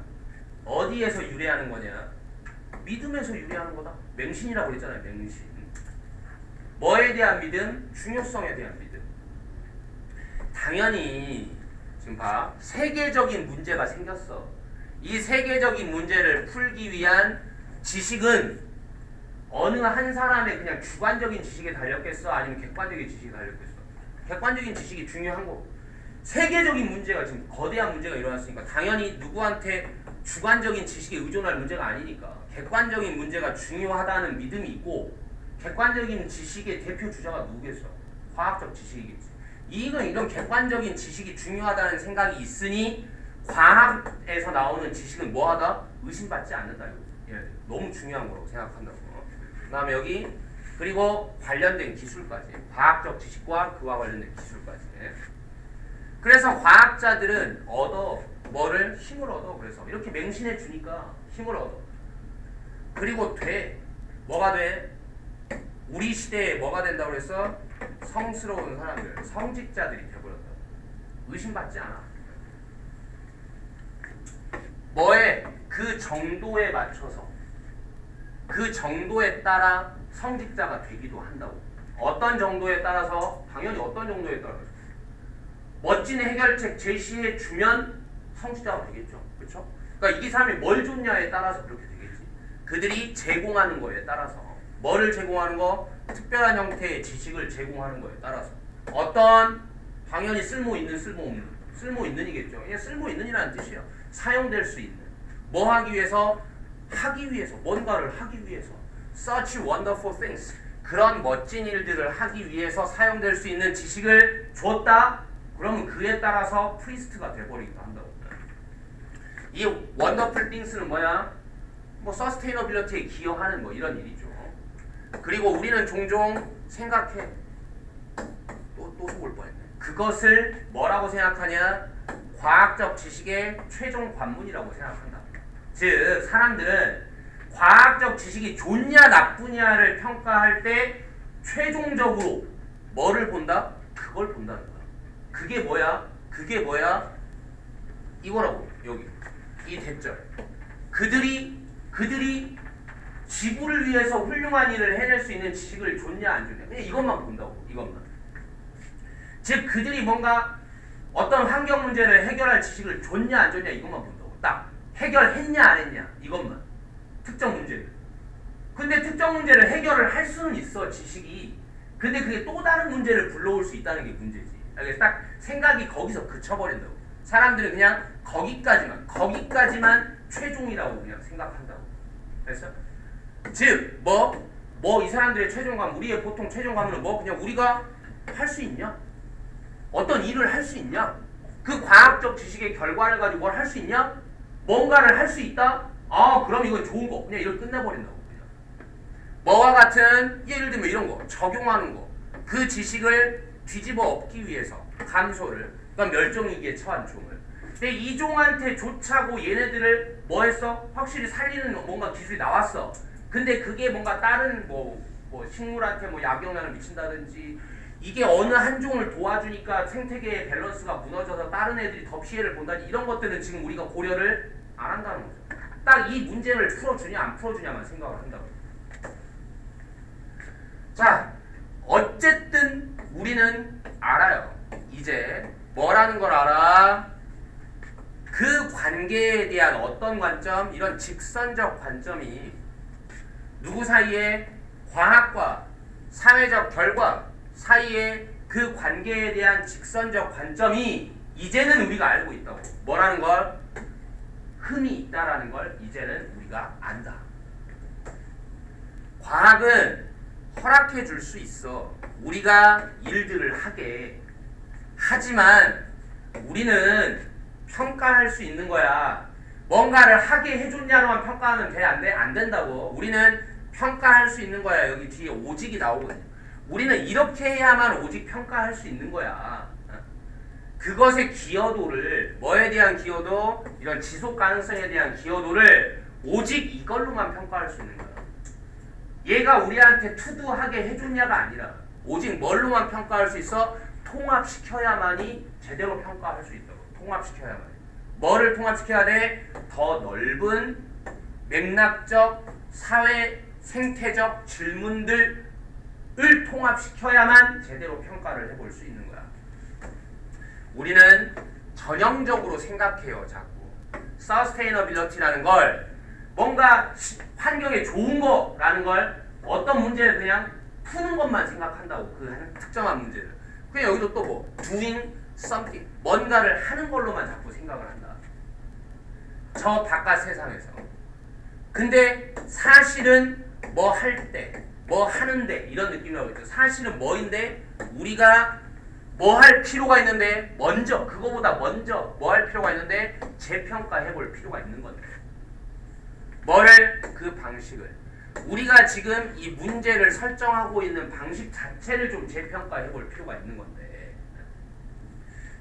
어디에서 유래하는 거냐? 믿음에서 유래하는 거다. 맹신이라고 그랬잖아요. 맹신. 뭐에 대한 믿음? 중요성에 대한 믿음. 당연히 지금 봐. 세계적인 문제가 생겼어. 이 세계적인 문제를 풀기 위한 지식은 어느 한 사람의 그냥 주관적인 지식에 달렸겠어? 아니면 객관적인 지식에 달렸겠어? 객관적인 지식이 중요한 거고. 세계적인 문제가 지금 거대한 문제가 일어났으니까 당연히 누구한테 주관적인 지식에 의존할 문제가 아니니까 객관적인 문제가 중요하다는 믿음이 있고 객관적인 지식의 대표 주자가 누구겠어? 과학적 지식이겠지. 이런 객관적인 지식이 중요하다는 생각이 있으니 과학에서 나오는 지식은 뭐하다? 의심받지 않는다. 너무 중요한 거라고 생각한다고. 그 다음에 여기 그리고 관련된 기술까지 과학적 지식과 그와 관련된 기술까지. 그래서 과학자들은 뭐를? 힘을 얻어. 그래서 이렇게 맹신해 주니까 힘을 얻어. 그리고 뭐가 돼? 우리 시대에 뭐가 된다고 그랬어? 성스러운 사람들, 성직자들이 되어버렸다. 의심받지 않아. 뭐에? 그 정도에 맞춰서 그 정도에 따라 성직자가 되기도 한다고. 어떤 정도에 따라서? 당연히 어떤 정도에 따라서 멋진 해결책 제시해 주면 성직자가 되겠죠. 그렇죠? 그러니까 이 사람이 뭘 줬냐에 따라서 그렇게 되겠지. 그들이 제공하는 거에 따라서 뭐를 제공하는 거? 특별한 형태의 지식을 제공하는 거에 따라서 어떤 당연히 쓸모 있는 쓸모 없는 쓸모 있는이겠죠. 그냥 쓸모 있는이라는 뜻이에요. 사용될 수 있는 뭐 하기 위해서 뭔가를 하기 위해서 such wonderful things 그런 멋진 일들을 하기 위해서 사용될 수 있는 지식을 줬다. 그러면 그에 따라서 프리스트가 돼버리기도 한다고. 이 wonderful things는 뭐야? 뭐 서스테이너빌리티에 기여하는 뭐 이런 일이죠. 그리고 우리는 종종 생각해 또 속을 뻔했네. 그것을 뭐라고 생각하냐? 과학적 지식의 최종 관문이라고 생각한다. 즉 사람들은 과학적 지식이 좋냐 나쁘냐를 평가할 때 최종적으로 뭐를 본다? 그걸 본다는 거야. 그게 뭐야? 이거라고. 여기 이 대절. 그들이 지구를 위해서 훌륭한 일을 해낼 수 있는 지식을 줬냐 안 줬냐. 그냥 이것만 본다고. 이것만. 즉 그들이 뭔가 어떤 환경 문제를 해결할 지식을 줬냐 안 줬냐 이것만 본다고. 딱 해결했냐 안 했냐 이것만. 특정 문제를. 근데 특정 문제를 해결을 할 수는 있어 지식이. 근데 그게 또 다른 문제를 불러올 수 있다는 게 문제지. 그래서 딱 생각이 거기서 그쳐버린다고. 사람들은 그냥 거기까지만 최종이라고 그냥 생각한다고. 됐어? 즉 이 사람들의 최종감, 우리의 보통 최종감은 뭐? 그냥 우리가 할 수 있냐? 어떤 일을 할 수 있냐? 그 과학적 지식의 결과를 가지고 뭘 할 수 있냐? 뭔가를 할 수 있다? 아 그럼 이건 좋은 거. 그냥 이걸 끝내버린다고. 그냥. 뭐와 같은 예를 들면 이런 거 적용하는 거. 그 지식을 뒤집어 엎기 위해서 감소를 그러니까 멸종위기에 처한 종을. 근데 이 종한테 조차고 얘네들을 뭐 했어? 확실히 살리는 뭔가 기술이 나왔어. 근데 그게 뭔가 다른 뭐 식물한테 뭐 약영향을 미친다든지 이게 어느 한 종을 도와주니까 생태계의 밸런스가 무너져서 다른 애들이 더 피해를 본다든지 이런 것들은 지금 우리가 고려를 안 한다는 거죠. 딱 이 문제를 풀어주냐 안 풀어주냐만 생각을 한다고. 자, 어쨌든 우리는 알아요. 이제 뭐라는 걸 알아? 그 관계에 대한 어떤 관점? 이런 직선적 관점이 누구 사이에? 과학과 사회적 결과 사이에 그 관계에 대한 직선적 관점이 이제는 우리가 알고 있다고. 뭐라는 걸? 흠이 있다라는 걸 이제는 우리가 안다. 과학은 허락해 줄 수 있어. 우리가 일들을 하게. 하지만 우리는 평가할 수 있는 거야. 뭔가를 하게 해줬냐로만 평가하면 돼? 안 돼? 안 된다고. 우리는 평가할 수 있는 거야. 여기 뒤에 오직이 나오거든요. 우리는 이렇게 해야만 오직 평가할 수 있는 거야. 그것의 기여도를 뭐에 대한 기여도? 이런 지속 가능성에 대한 기여도를 오직 이걸로만 평가할 수 있는 거야. 얘가 우리한테 투두하게 해줬냐가 아니라 오직 뭘로만 평가할 수 있어? 통합시켜야만이 제대로 평가할 수 있다고. 통합시켜야만. 뭐를 통합시켜야 돼? 더 넓은 맥락적 사회 생태적 질문들을 통합시켜야만 제대로 평가를 해볼 수 있는 거야. 우리는 전형적으로 생각해요. 자꾸 서스테이너빌리티라는 걸 뭔가 환경에 좋은 거라는 걸 어떤 문제를 그냥 푸는 것만 생각한다고. 그 한 특정한 문제를. 그냥 여기도 또 뭐 doing something 뭔가를 하는 걸로만 자꾸 생각을 한다. 저 바깥 세상에서. 근데 사실은 뭐 할 때, 뭐 하는데 이런 느낌이라고 했죠. 사실은 뭐인데 우리가 뭐 할 필요가 있는데 그거보다 먼저 뭐 할 필요가 있는데 재평가해 볼 필요가 있는 건데. 뭐를? 그 방식을. 우리가 지금 이 문제를 설정하고 있는 방식 자체를 좀 재평가해 볼 필요가 있는 건데.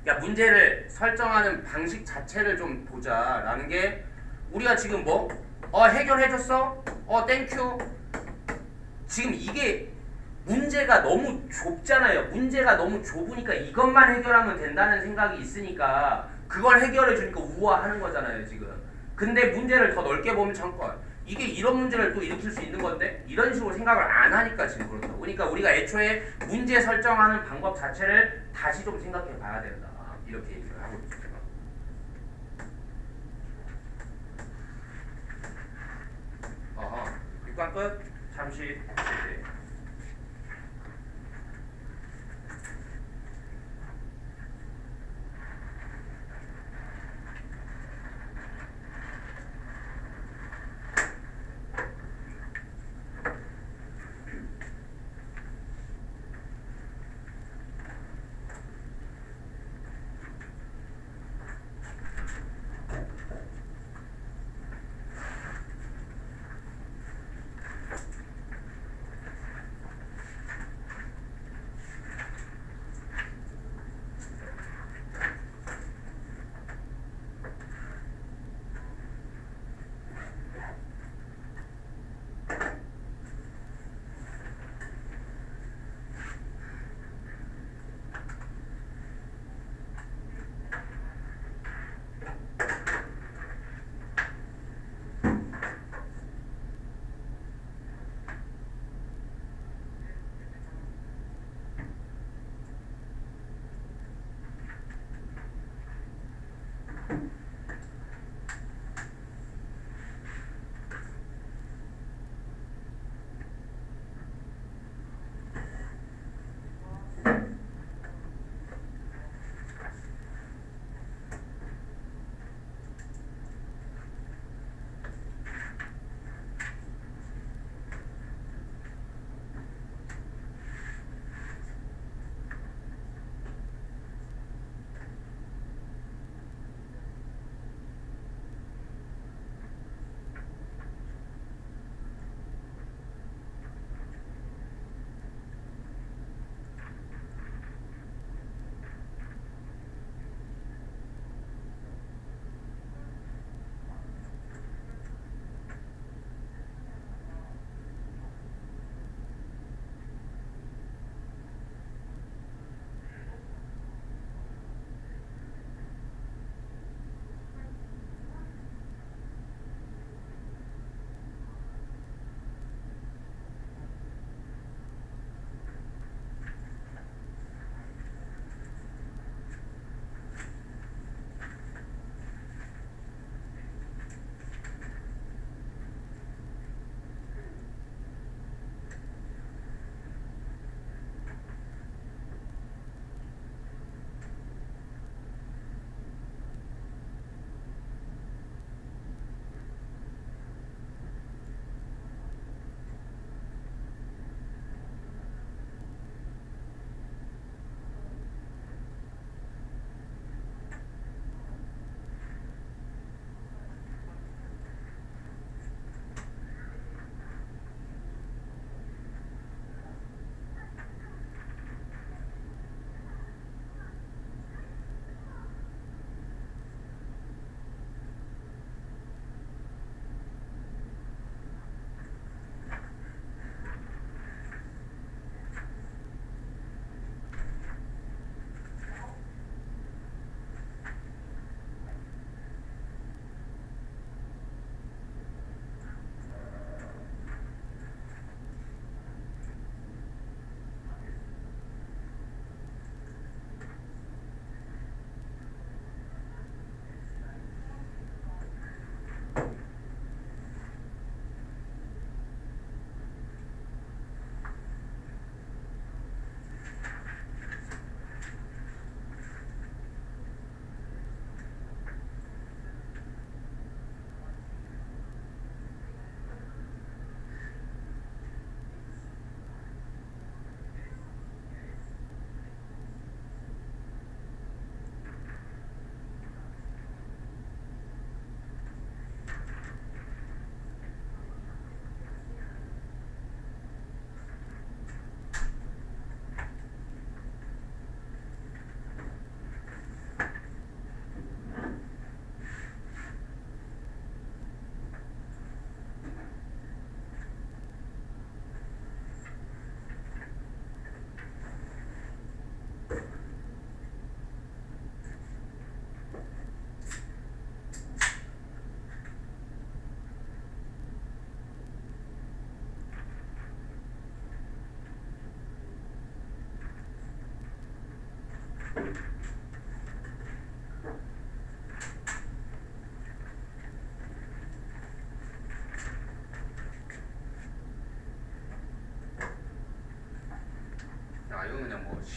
그러니까 문제를 설정하는 방식 자체를 좀 보자라는 게 우리가 지금 해결해줬어? 땡큐. 지금 이게 문제가 너무 좁잖아요. 문제가 너무 좁으니까 이것만 해결하면 된다는 생각이 있으니까 그걸 해결해주니까 우아하는 거잖아요 지금. 근데 문제를 더 넓게 보면 잠깐 이게 이런 문제를 또 일으킬 수 있는 건데 이런 식으로 생각을 안 하니까 지금 그렇다고. 그러니까 우리가 애초에 문제 설정하는 방법 자체를 다시 좀 생각해 봐야 된다. 이렇게 얘기를 하고 있죠. 어허. 특강 끝. 잠시 제재.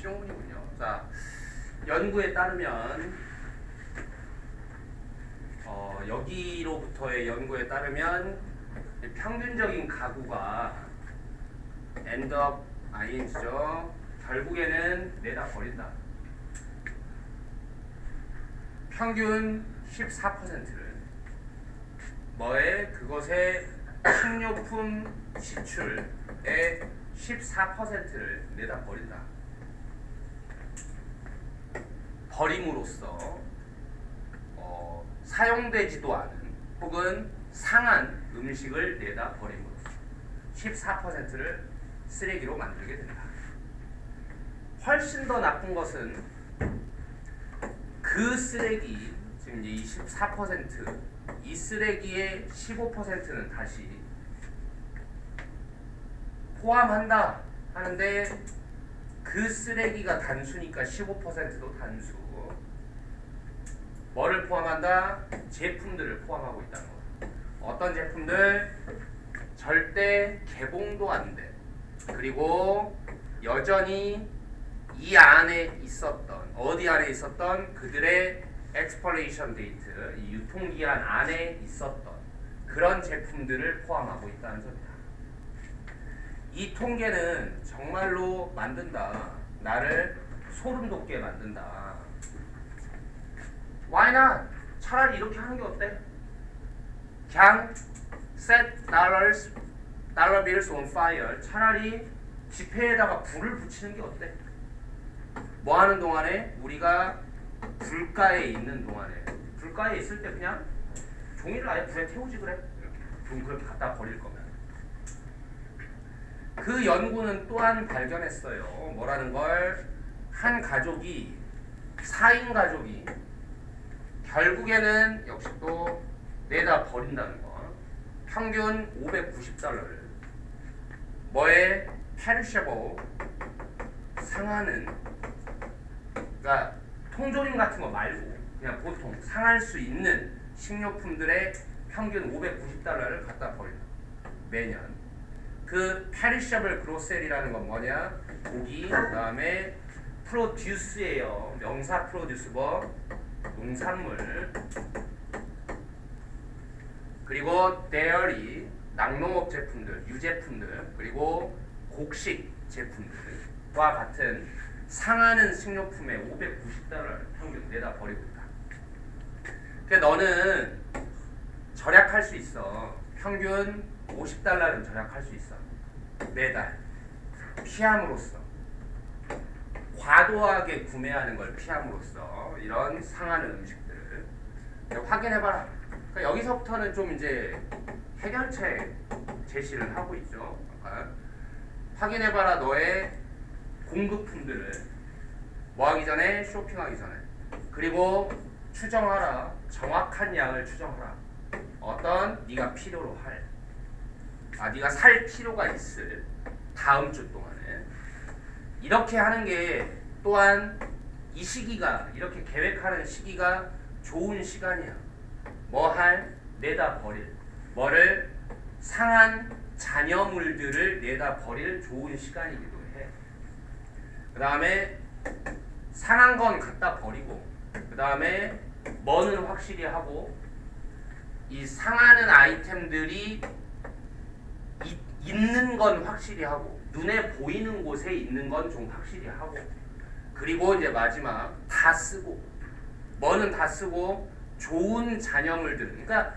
실용문이군요. 자, 연구에 따르면 여기로부터의 연구에 따르면 평균적인 가구가 end up ing죠. 결국에는 내다 버린다. 평균 14%를 뭐에 그것의 식료품 지출의 14%를 내다 버린다. 버림으로써 사용되지도 않은 혹은 상한 음식을 내다 버림으로써 14%를 쓰레기로 만들게 된다. 훨씬 더 나쁜 것은 그 쓰레기, 지금 이제 24%, 이 쓰레기의 15%는 다시 포함한다 하는데 그 쓰레기가 단수니까 15%도 단수. 뭐를 포함한다? 제품들을 포함하고 있다는 거. 어떤 제품들? 절대 개봉도 안 돼. 그리고 여전히 이 안에 있었던, 어디 안에 있었던 그들의 expiration date, 이 유통기한 안에 있었던 그런 제품들을 포함하고 있다는 점이다. 이 통계는 정말로 만든다. 나를 소름 돋게 만든다. Why not? 차라리 이렇게 하는 게 어때? 그냥 set dollar bills on fire. 차라리 지폐에다가 불을 붙이는 게 어때? 뭐 하는 동안에? 우리가 불가에 있는 동안에. 불가에 있을 때 그냥 종이를 아예 불에 태우지 그래. 이렇게. 그렇게 갖다 버릴 거면. 그 연구는 또한 발견했어요. 뭐라는 걸? 한 가족이, 4인 가족이 결국에는 역시 또 내다 버린다는 거. 평균 $590를 뭐에? perishable, 상하는, 그러니까 통조림 같은 거 말고 그냥 보통 상할 수 있는 식료품들의 평균 $590를 갖다 버린다. 매년. 그 perishable grocery라는 건 뭐냐? 고기, 그 다음에 produce예요. 명사 produce 뭐? 농산물. 그리고 dairy, 낙농업 제품들, 유제품들, 그리고 곡식 제품들과 같은 상하는 식료품에 $590를 평균 내다 버리고 있다. 그러니까 너는 절약할 수 있어. 평균 $50는 절약할 수 있어. 매달. 피함으로써. 과도하게 구매하는 걸 피함으로써 이런 상하는 음식들을 확인해봐라. 그러니까 여기서부터는 좀 이제 해결책 제시를 하고 있죠. 그러니까 확인해봐라. 너의 공급품들을 뭐 하기 전에? 쇼핑하기 전에. 그리고 추정하라. 정확한 양을 추정하라. 어떤 네가 필요로 할, 네가 살 필요가 있을 다음 주 동안에. 이렇게 하는 게 또한 이 시기가, 이렇게 계획하는 시기가 좋은 시간이야. 뭐 할? 내다 버릴. 뭐를? 상한 잔여물들을 내다 버릴 좋은 시간이기도 해. 그 다음에 상한 건 갖다 버리고, 그 다음에 뭐는 확실히 하고, 이 상하는 아이템들이 있는 건 확실히 하고, 눈에 보이는 곳에 있는 건 좀 확실히 하고, 그리고 이제 마지막 다 쓰고, 뭐는 다 쓰고, 좋은 잔여물들, 그러니까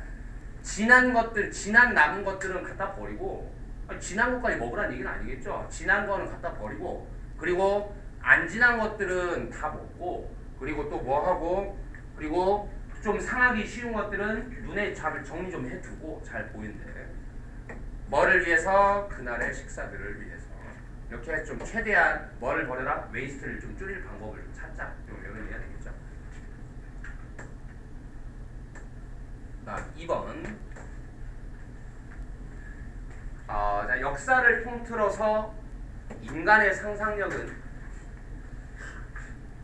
지난 것들, 지난 남은 것들은 갖다 버리고, 지난 것까지 먹으라는 얘기는 아니겠죠. 지난 거는 갖다 버리고, 그리고 안 지난 것들은 다 먹고, 그리고 또 뭐 하고, 그리고 좀 상하기 쉬운 것들은 눈에 잘 정리 좀 해두고, 잘 보이는데 뭐를 위해서? 그날의 식사들을 위해서. 이렇게 좀 최대한 뭐를 버려라? 웨이스트를 좀 줄일 방법을 좀 찾자. 이런 얘기가 되겠죠. 2번. 자, 역사를 통틀어서 인간의 상상력은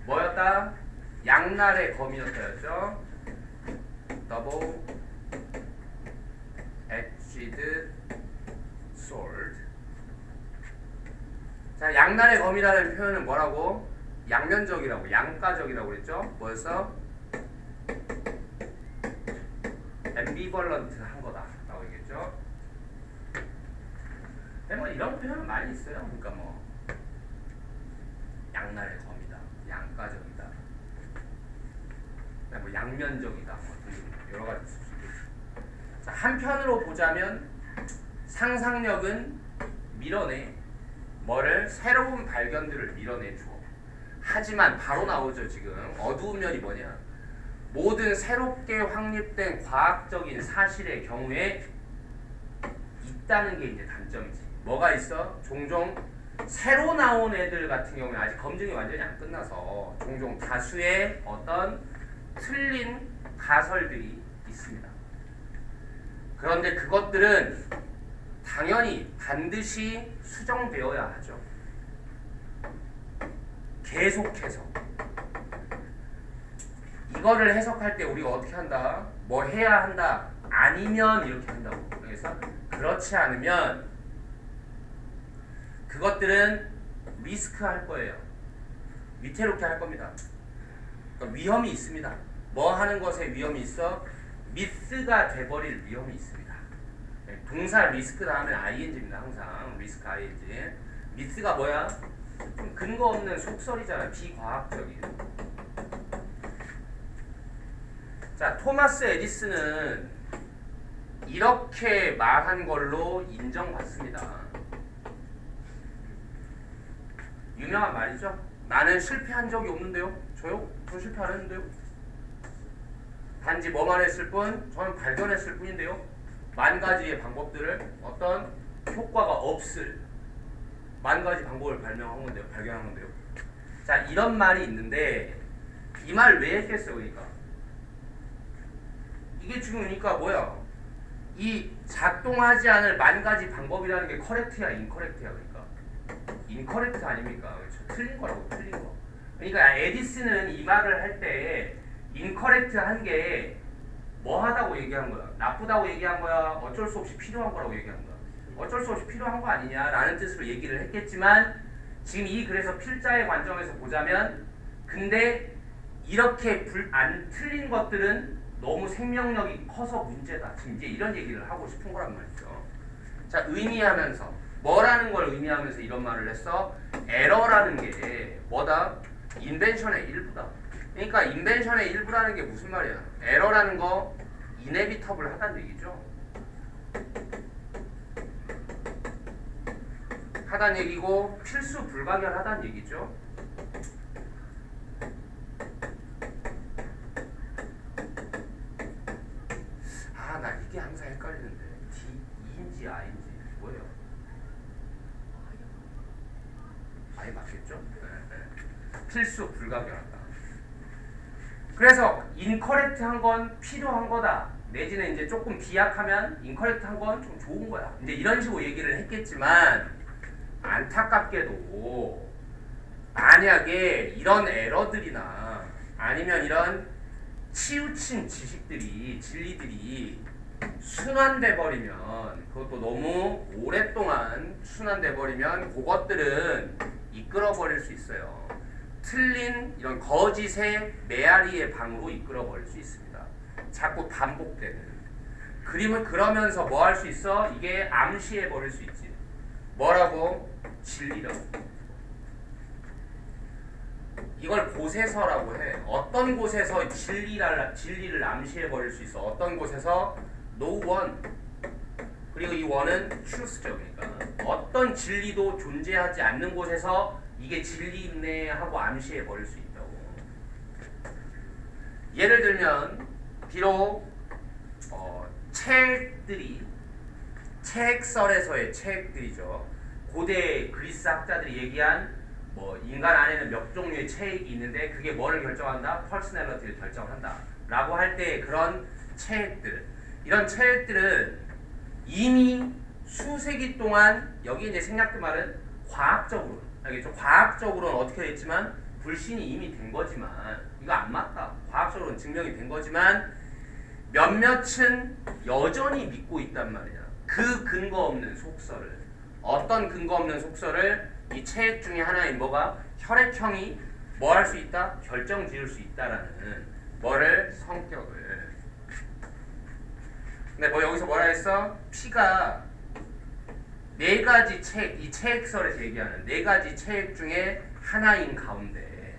뭐였다? 양날의 검이었다였죠. Double edged sword. 자, 양날의 검이라는 표현은 뭐라고? 양면적이라고 양가적이라고 그랬죠? 뭐였어? 앰비벌런트 한 거다 라고 얘기했죠. 뭐 이런 표현은 많이 있어요. 그러니까 뭐 양날의 검이다, 양가적이다, 뭐 양면적이다, 뭐 여러 가지 있을 수 있겠죠. 자, 한편으로 보자면 상상력은 밀어내. 뭐를? 새로운 발견들을 밀어내 주어. 하지만 바로 나오죠. 지금 어두운 면이 뭐냐? 모든 새롭게 확립된 과학적인 사실의 경우에 있다는 게 이제 단점이지. 뭐가 있어? 종종 새로 나온 애들 같은 경우에 아직 검증이 완전히 안 끝나서 종종 다수의 어떤 틀린 가설들이 있습니다. 그런데 그것들은 당연히 반드시 수정되어야 하죠. 계속해서. 이거를 해석할 때 우리가 어떻게 한다? 뭐 해야 한다? 아니면 이렇게 한다고. 그래서 그렇지 않으면 그것들은 리스크 할 거예요. 위태롭게 할 겁니다. 그러니까 위험이 있습니다. 뭐 하는 것에 위험이 있어? 미스가 돼버릴 위험이 있습니다. 동사 리스크 다음에 ing입니다. 항상 리스크 ing. 미스가 뭐야? 좀 근거 없는 속설이잖아. 비과학적인. 자, 토마스 에디슨은 이렇게 말한 걸로 인정받습니다. 유명한 말이죠. 나는 실패한 적이 없는데요. 저요? 저 실패 안 했는데요. 단지 뭐만 했을 뿐, 저는 발견했을 뿐인데요. 만 가지의 방법들을 어떤 효과가 없을 만 가지 방법을 발견한 건데요. 자, 이런 말이 있는데 이 말 왜 했겠어요? 그러니까 이게 지금 그러니까 뭐야? 이 작동하지 않을 만 가지 방법이라는 게 커렉트야, 인커렉트야. 그러니까 인커렉트 아닙니까? 그렇죠? 틀린 거라고, 틀린 거. 그러니까 에디슨은 이 말을 할 때 인커렉트 한 게 뭐 하다고 얘기한 거야? 나쁘다고 얘기한 거야? 어쩔 수 없이 필요한 거라고 얘기한 거야? 어쩔 수 없이 필요한 거 아니냐라는 뜻으로 얘기를 했겠지만 지금 이 글에서 필자의 관점에서 보자면 근데 이렇게 안 틀린 것들은 너무 생명력이 커서 문제다. 지금 이제 이런 얘기를 하고 싶은 거란 말이죠. 자, 의미하면서 뭐라는 걸 의미하면서 이런 말을 했어? 에러라는 게 뭐다? 인벤션의 일부다. 그러니까 인벤션의 일부라는 게 무슨 말이야? 에러라는 거 이네비터블 하다는 얘기죠. 하다는 얘기고 필수 불가결하다는 얘기죠. 아, 나 이게 항상 헷갈리는데 D인지 I인지 뭐예요? I 맞겠죠? 네. 필수 불가결하다. 그래서 인커렉트한 건 필요한 거다. 내지는 이제 조금 비약하면 인커렉트한 건 좀 좋은 거야. 이제 이런 식으로 얘기를 했겠지만 안타깝게도 만약에 이런 에러들이나 아니면 이런 치우친 지식들이 진리들이 순환돼 버리면 그것도 너무 오랫동안 순환돼 버리면 그것들은 이끌어 버릴 수 있어요. 틀린 이런 거짓의 메아리의 방으로 이끌어 버릴 수 있습니다. 자꾸 반복되는 그림을 그러면서 뭐 할 수 있어? 이게 암시해 버릴 수 있지. 뭐라고? 진리라고. 이걸 고세서라고 해. 어떤 곳에서 진리를 암시해 버릴 수 있어. 어떤 곳에서 no one. 그리고 이 one은 truth죠. 그러니까 어떤 진리도 존재하지 않는 곳에서 이게 진리네 하고 암시해 버릴 수 있다고. 예를 들면 비록 책들이 책설에서의 책들이죠. 고대 그리스 학자들이 얘기한 뭐 인간 안에는 몇 종류의 책이 있는데 그게 뭐를 결정한다? 퍼스널리티를 결정한다 라고 할 때 그런 책들, 이런 책들은 이미 수세기 동안 여기 이제 생략된 말은 과학적으로, 알겠죠? 과학적으로는 어떻게 됐지만 불신이 이미 된 거지만 이거 안 맞다. 과학적으로는 증명이 된 거지만 몇몇은 여전히 믿고 있단 말이야. 그 근거 없는 어떤 근거 없는 속설을 이 책 중에 하나인 뭐가 혈액형이 뭐 할 수 있다? 결정 지을 수 있다라는 뭐를 성격을. 근데 뭐 여기서 뭐라 했어? P가 네 가지 책, 이 체액설에서 얘기하는 네 가지 체액 중에 하나인 가운데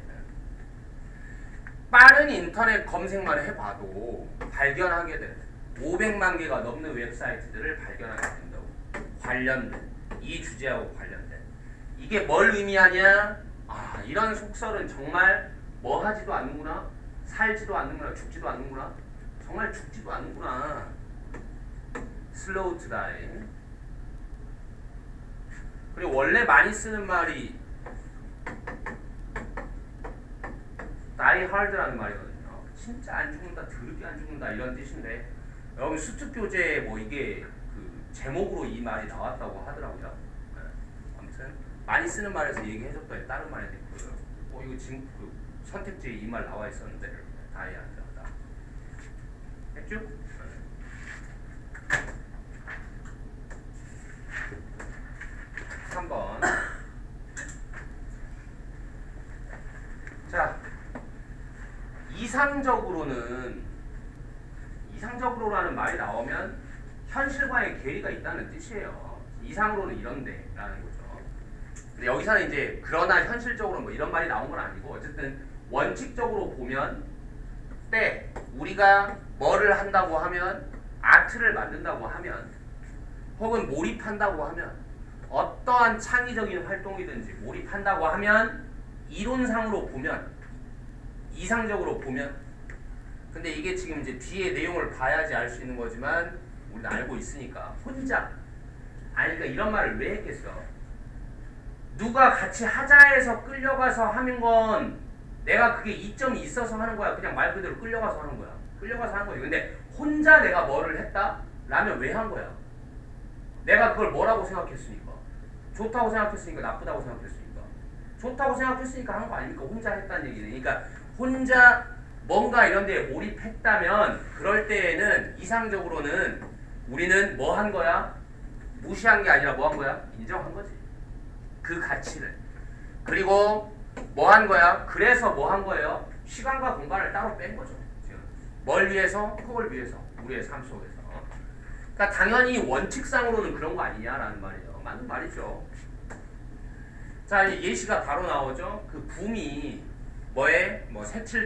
빠른 인터넷 검색만 해봐도 발견하게 된 500만 개가 넘는 웹사이트들을 발견하게 된다고. 관련된 이 주제하고 관련된 이게 뭘 의미하냐? 아, 이런 속설은 정말 뭐 하지도 않는구나, 살지도 않는구나, 죽지도 않는구나, 정말 죽지도 않는구나. slow to die. 그리고 원래 많이 쓰는 말이 die hard라는 말이거든요. 진짜 안 죽는다, 더럽게 안 죽는다 이런 뜻인데 여러분 수특 교재에 뭐 이게 그 제목으로 이 말이 나왔다고 하더라고요. 네. 아무튼 많이 쓰는 말에서 얘기해줬더니 다른 말이 됐고요. 이거 지금 그 선택지에 이 말 나와 있었는데 die hard다. 했죠? 네. 3번. 자, 이상적으로라는 말이 나오면 현실과의 괴리가 있다는 뜻이에요. 이상으로는 이런데 라는 거죠. 근데 여기서는 이제 그러나 현실적으로 뭐 이런 말이 나온 건 아니고 어쨌든 원칙적으로 보면 때 우리가 뭐를 한다고 하면 아트를 만든다고 하면 혹은 몰입한다고 하면 어떠한 창의적인 활동이든지 몰입한다고 하면 이론상으로 보면 이상적으로 보면 근데 이게 지금 이제 뒤에 내용을 봐야지 알 수 있는 거지만 우리는 알고 있으니까 혼자 아니 그러니까 이런 말을 왜 했겠어? 누가 같이 하자해서 끌려가서 하는 건 내가 그게 이점이 있어서 하는 거야. 그냥 말 그대로 끌려가서 하는 거야. 끌려가서 하는 거지. 근데 혼자 내가 뭐를 했다? 라면 왜 한 거야? 내가 그걸 뭐라고 생각했으니까. 좋다고 생각했으니까 나쁘다고 생각했으니까. 좋다고 생각했으니까 한 거 아닙니까? 혼자 했다는 얘기는. 그러니까 혼자 뭔가 이런 데에 몰입했다면 그럴 때에는 이상적으로는 우리는 뭐 한 거야? 무시한 게 아니라 뭐 한 거야? 인정한 거지. 그 가치를. 그리고 뭐 한 거야? 그래서 뭐 한 거예요? 시간과 공간을 따로 뺀 거죠. 지금. 뭘 위해서? 그걸 위해서. 우리의 삶 속에서. 그러니까 당연히 원칙상으로는 그런 거 아니냐라는 말이에요. 맞는 말이죠. 자, 이제 예시가 바로 나오죠. 그 붐이 뭐에 뭐 색칠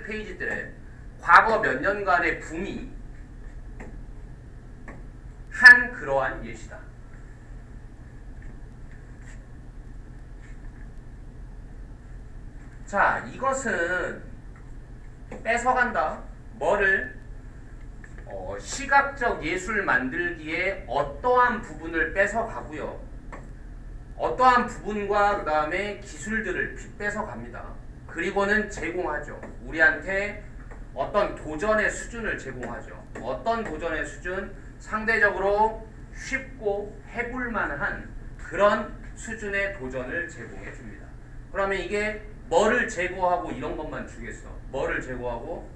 페이지들에 과거 몇 년간의 붐이 한 그러한 예시다. 자, 이것은 뺏어간다. 뭐를? 시각적 예술 만들기에 어떠한 부분을 뺏어가고요. 어떠한 부분과 그 다음에 기술들을 뺏어갑니다. 그리고는 제공하죠. 우리한테 어떤 도전의 수준을 제공하죠. 어떤 도전의 수준? 상대적으로 쉽고 해볼 만한 그런 수준의 도전을 제공해 줍니다. 그러면 이게 뭐를 제거하고 이런 것만 주겠어? 뭐를 제거하고?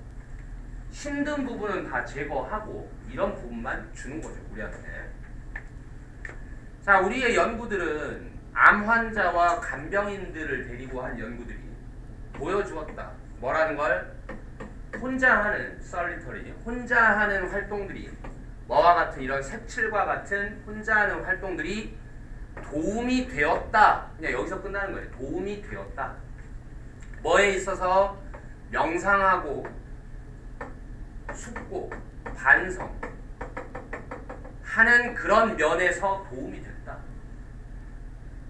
힘든 부분은 다 제거하고 이런 부분만 주는 거죠. 우리한테. 자, 우리의 연구들은 암 환자와 간병인들을 데리고 한 연구들이 보여주었다. 뭐라는 걸? 혼자 하는 solitary, 혼자 하는 활동들이 뭐와 같은 이런 색칠과 같은 혼자 하는 활동들이 도움이 되었다. 그냥 여기서 끝나는 거예요. 도움이 되었다. 뭐에 있어서? 명상하고 숙고, 반성 하는 그런 면에서 도움이 됐다.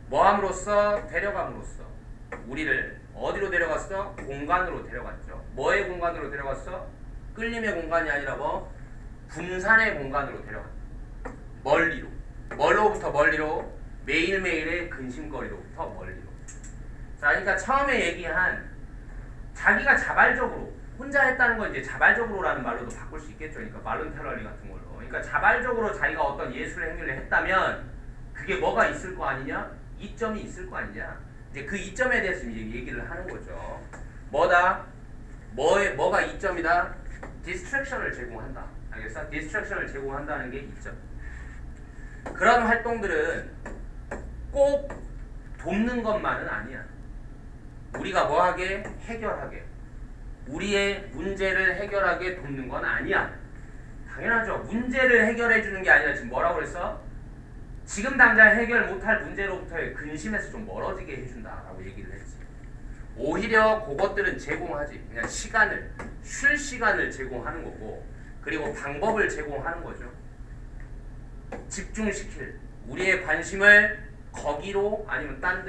뭐함으로써? 데려감으로써 우리를 어디로 데려갔어? 공간으로 데려갔죠. 뭐의 공간으로 데려갔어? 끌림의 공간이 아니라 뭐? 분산의 공간으로 데려갔다. 멀리로. 뭘로부터 멀리로? 매일매일의 근심거리로부터 멀리로. 자, 그러니까 처음에 얘기한 자기가 자발적으로 혼자 했다는 건 이제 자발적으로라는 말로도 바꿀 수 있겠죠. 그러니까 발론테러리 같은 걸로. 그러니까 자발적으로 자기가 어떤 예술 행위를 했다면 그게 뭐가 있을 거 아니냐? 이점이 있을 거 아니냐? 이제 그 이점에 대해서 이제 얘기를 하는 거죠. 뭐다? 뭐가 이점이다? 디스트랙션을 제공한다. 알겠어? 디스트랙션을 제공한다는 게 이점. 그런 활동들은 꼭 돕는 것만은 아니야. 우리가 뭐하게? 해결하게. 우리의 문제를 해결하게 돕는 건 아니야. 당연하죠. 문제를 해결해 주는 게 아니라 지금 뭐라고 그랬어? 지금 당장 해결 못할 문제로부터의 근심에서 좀 멀어지게 해준다라고 얘기를 했지. 오히려 그것들은 제공하지. 그냥 시간을, 쉴 시간을 제공하는 거고, 그리고 방법을 제공하는 거죠. 집중시킬 우리의 관심을 거기로 아니면 딴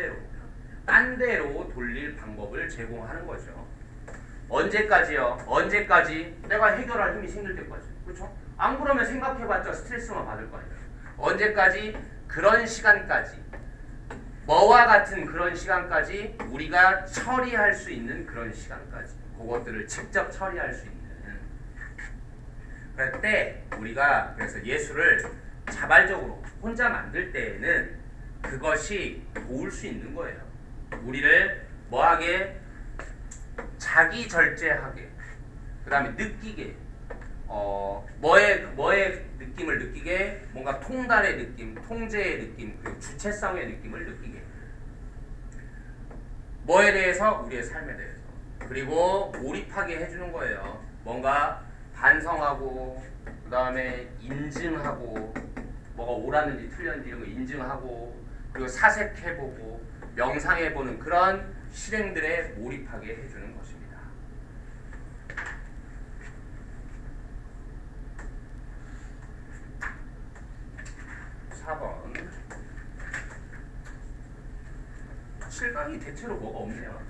데로 돌릴 방법을 제공하는 거죠. 언제까지요? 언제까지? 내가 해결할 힘이 생길 때까지. 그렇죠? 안 그러면 생각해봤자 스트레스만 받을 거 아니야. 언제까지? 그런 시간까지. 뭐와 같은 그런 시간까지 우리가 처리할 수 있는 그런 시간까지. 그것들을 직접 처리할 수 있는. 그럴 때 우리가 그래서 예술을 자발적으로 혼자 만들 때에는 그것이 도울 수 있는 거예요. 우리를 뭐하게? 자기 절제하게, 그 다음에 느끼게, 뭐의 느낌을 느끼게, 뭔가 통달의 느낌, 통제의 느낌, 그리고 주체성의 느낌을 느끼게. 뭐에 대해서? 우리의 삶에 대해서. 그리고 몰입하게 해주는 거예요. 뭔가 반성하고, 그 다음에 인증하고, 뭐가 옳았는지 틀렸는지 이런 거 인증하고, 그리고 사색해보고, 명상해보는 그런 실행들에 몰입하게 해주는 것입니다. 4번 7강이 대체로 뭐가 없네요.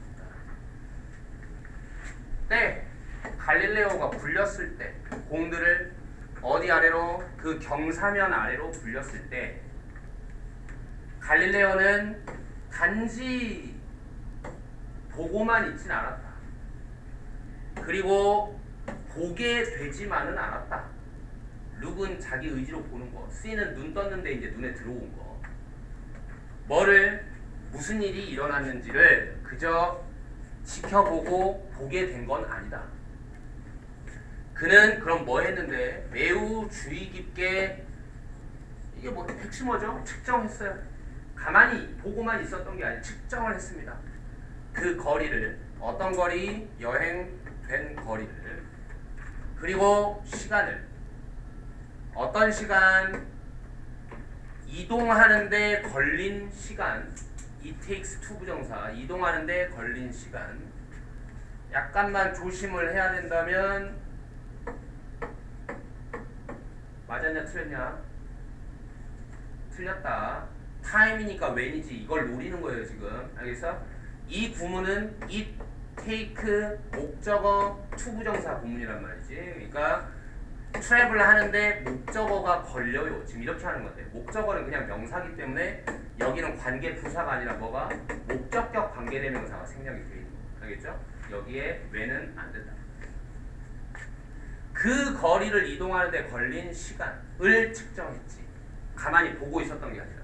때 갈릴레오가 굴렸을 때 공들을 어디 아래로? 그 경사면 아래로 굴렸을 때 갈릴레오는 단지 보고만 있진 않았다. 그리고 보게 되지만은 않았다. 룩은 자기 의지로 보는 거. C는 눈 떴는데 이제 눈에 들어온 거. 뭐를? 무슨 일이 일어났는지를 그저 지켜보고 보게 된 건 아니다. 그는 그럼 뭐 했는데? 매우 주의 깊게, 이게 뭐 핵심 뭐죠? 측정했어요. 가만히 보고만 있었던 게 아니라 측정을 했습니다. 그 거리를, 어떤 거리? 여행된 거리를. 그리고 시간을. 어떤 시간? 이동하는데 걸린 시간. It takes to 부정사. 이동하는데 걸린 시간. 약간만 조심을 해야 된다면, 맞았냐 틀렸냐? 틀렸다. time이니까 when이지. 이걸 노리는 거예요 지금. 알겠어? 이 구문은 it, take, 목적어, to 부정사 구문이란 말이지. 그러니까 travel 하는데 목적어가 걸려요. 지금 이렇게 하는 건데, 목적어는 그냥 명사기 때문에 여기는 관계 부사가 아니라 뭐가? 목적격 관계대명사가 생략이 되어 있는 거. 알겠죠? 여기에 when은 안 된다. 그 거리를 이동하는데 걸린 시간을 측정했지. 가만히 보고 있었던 게 아니라.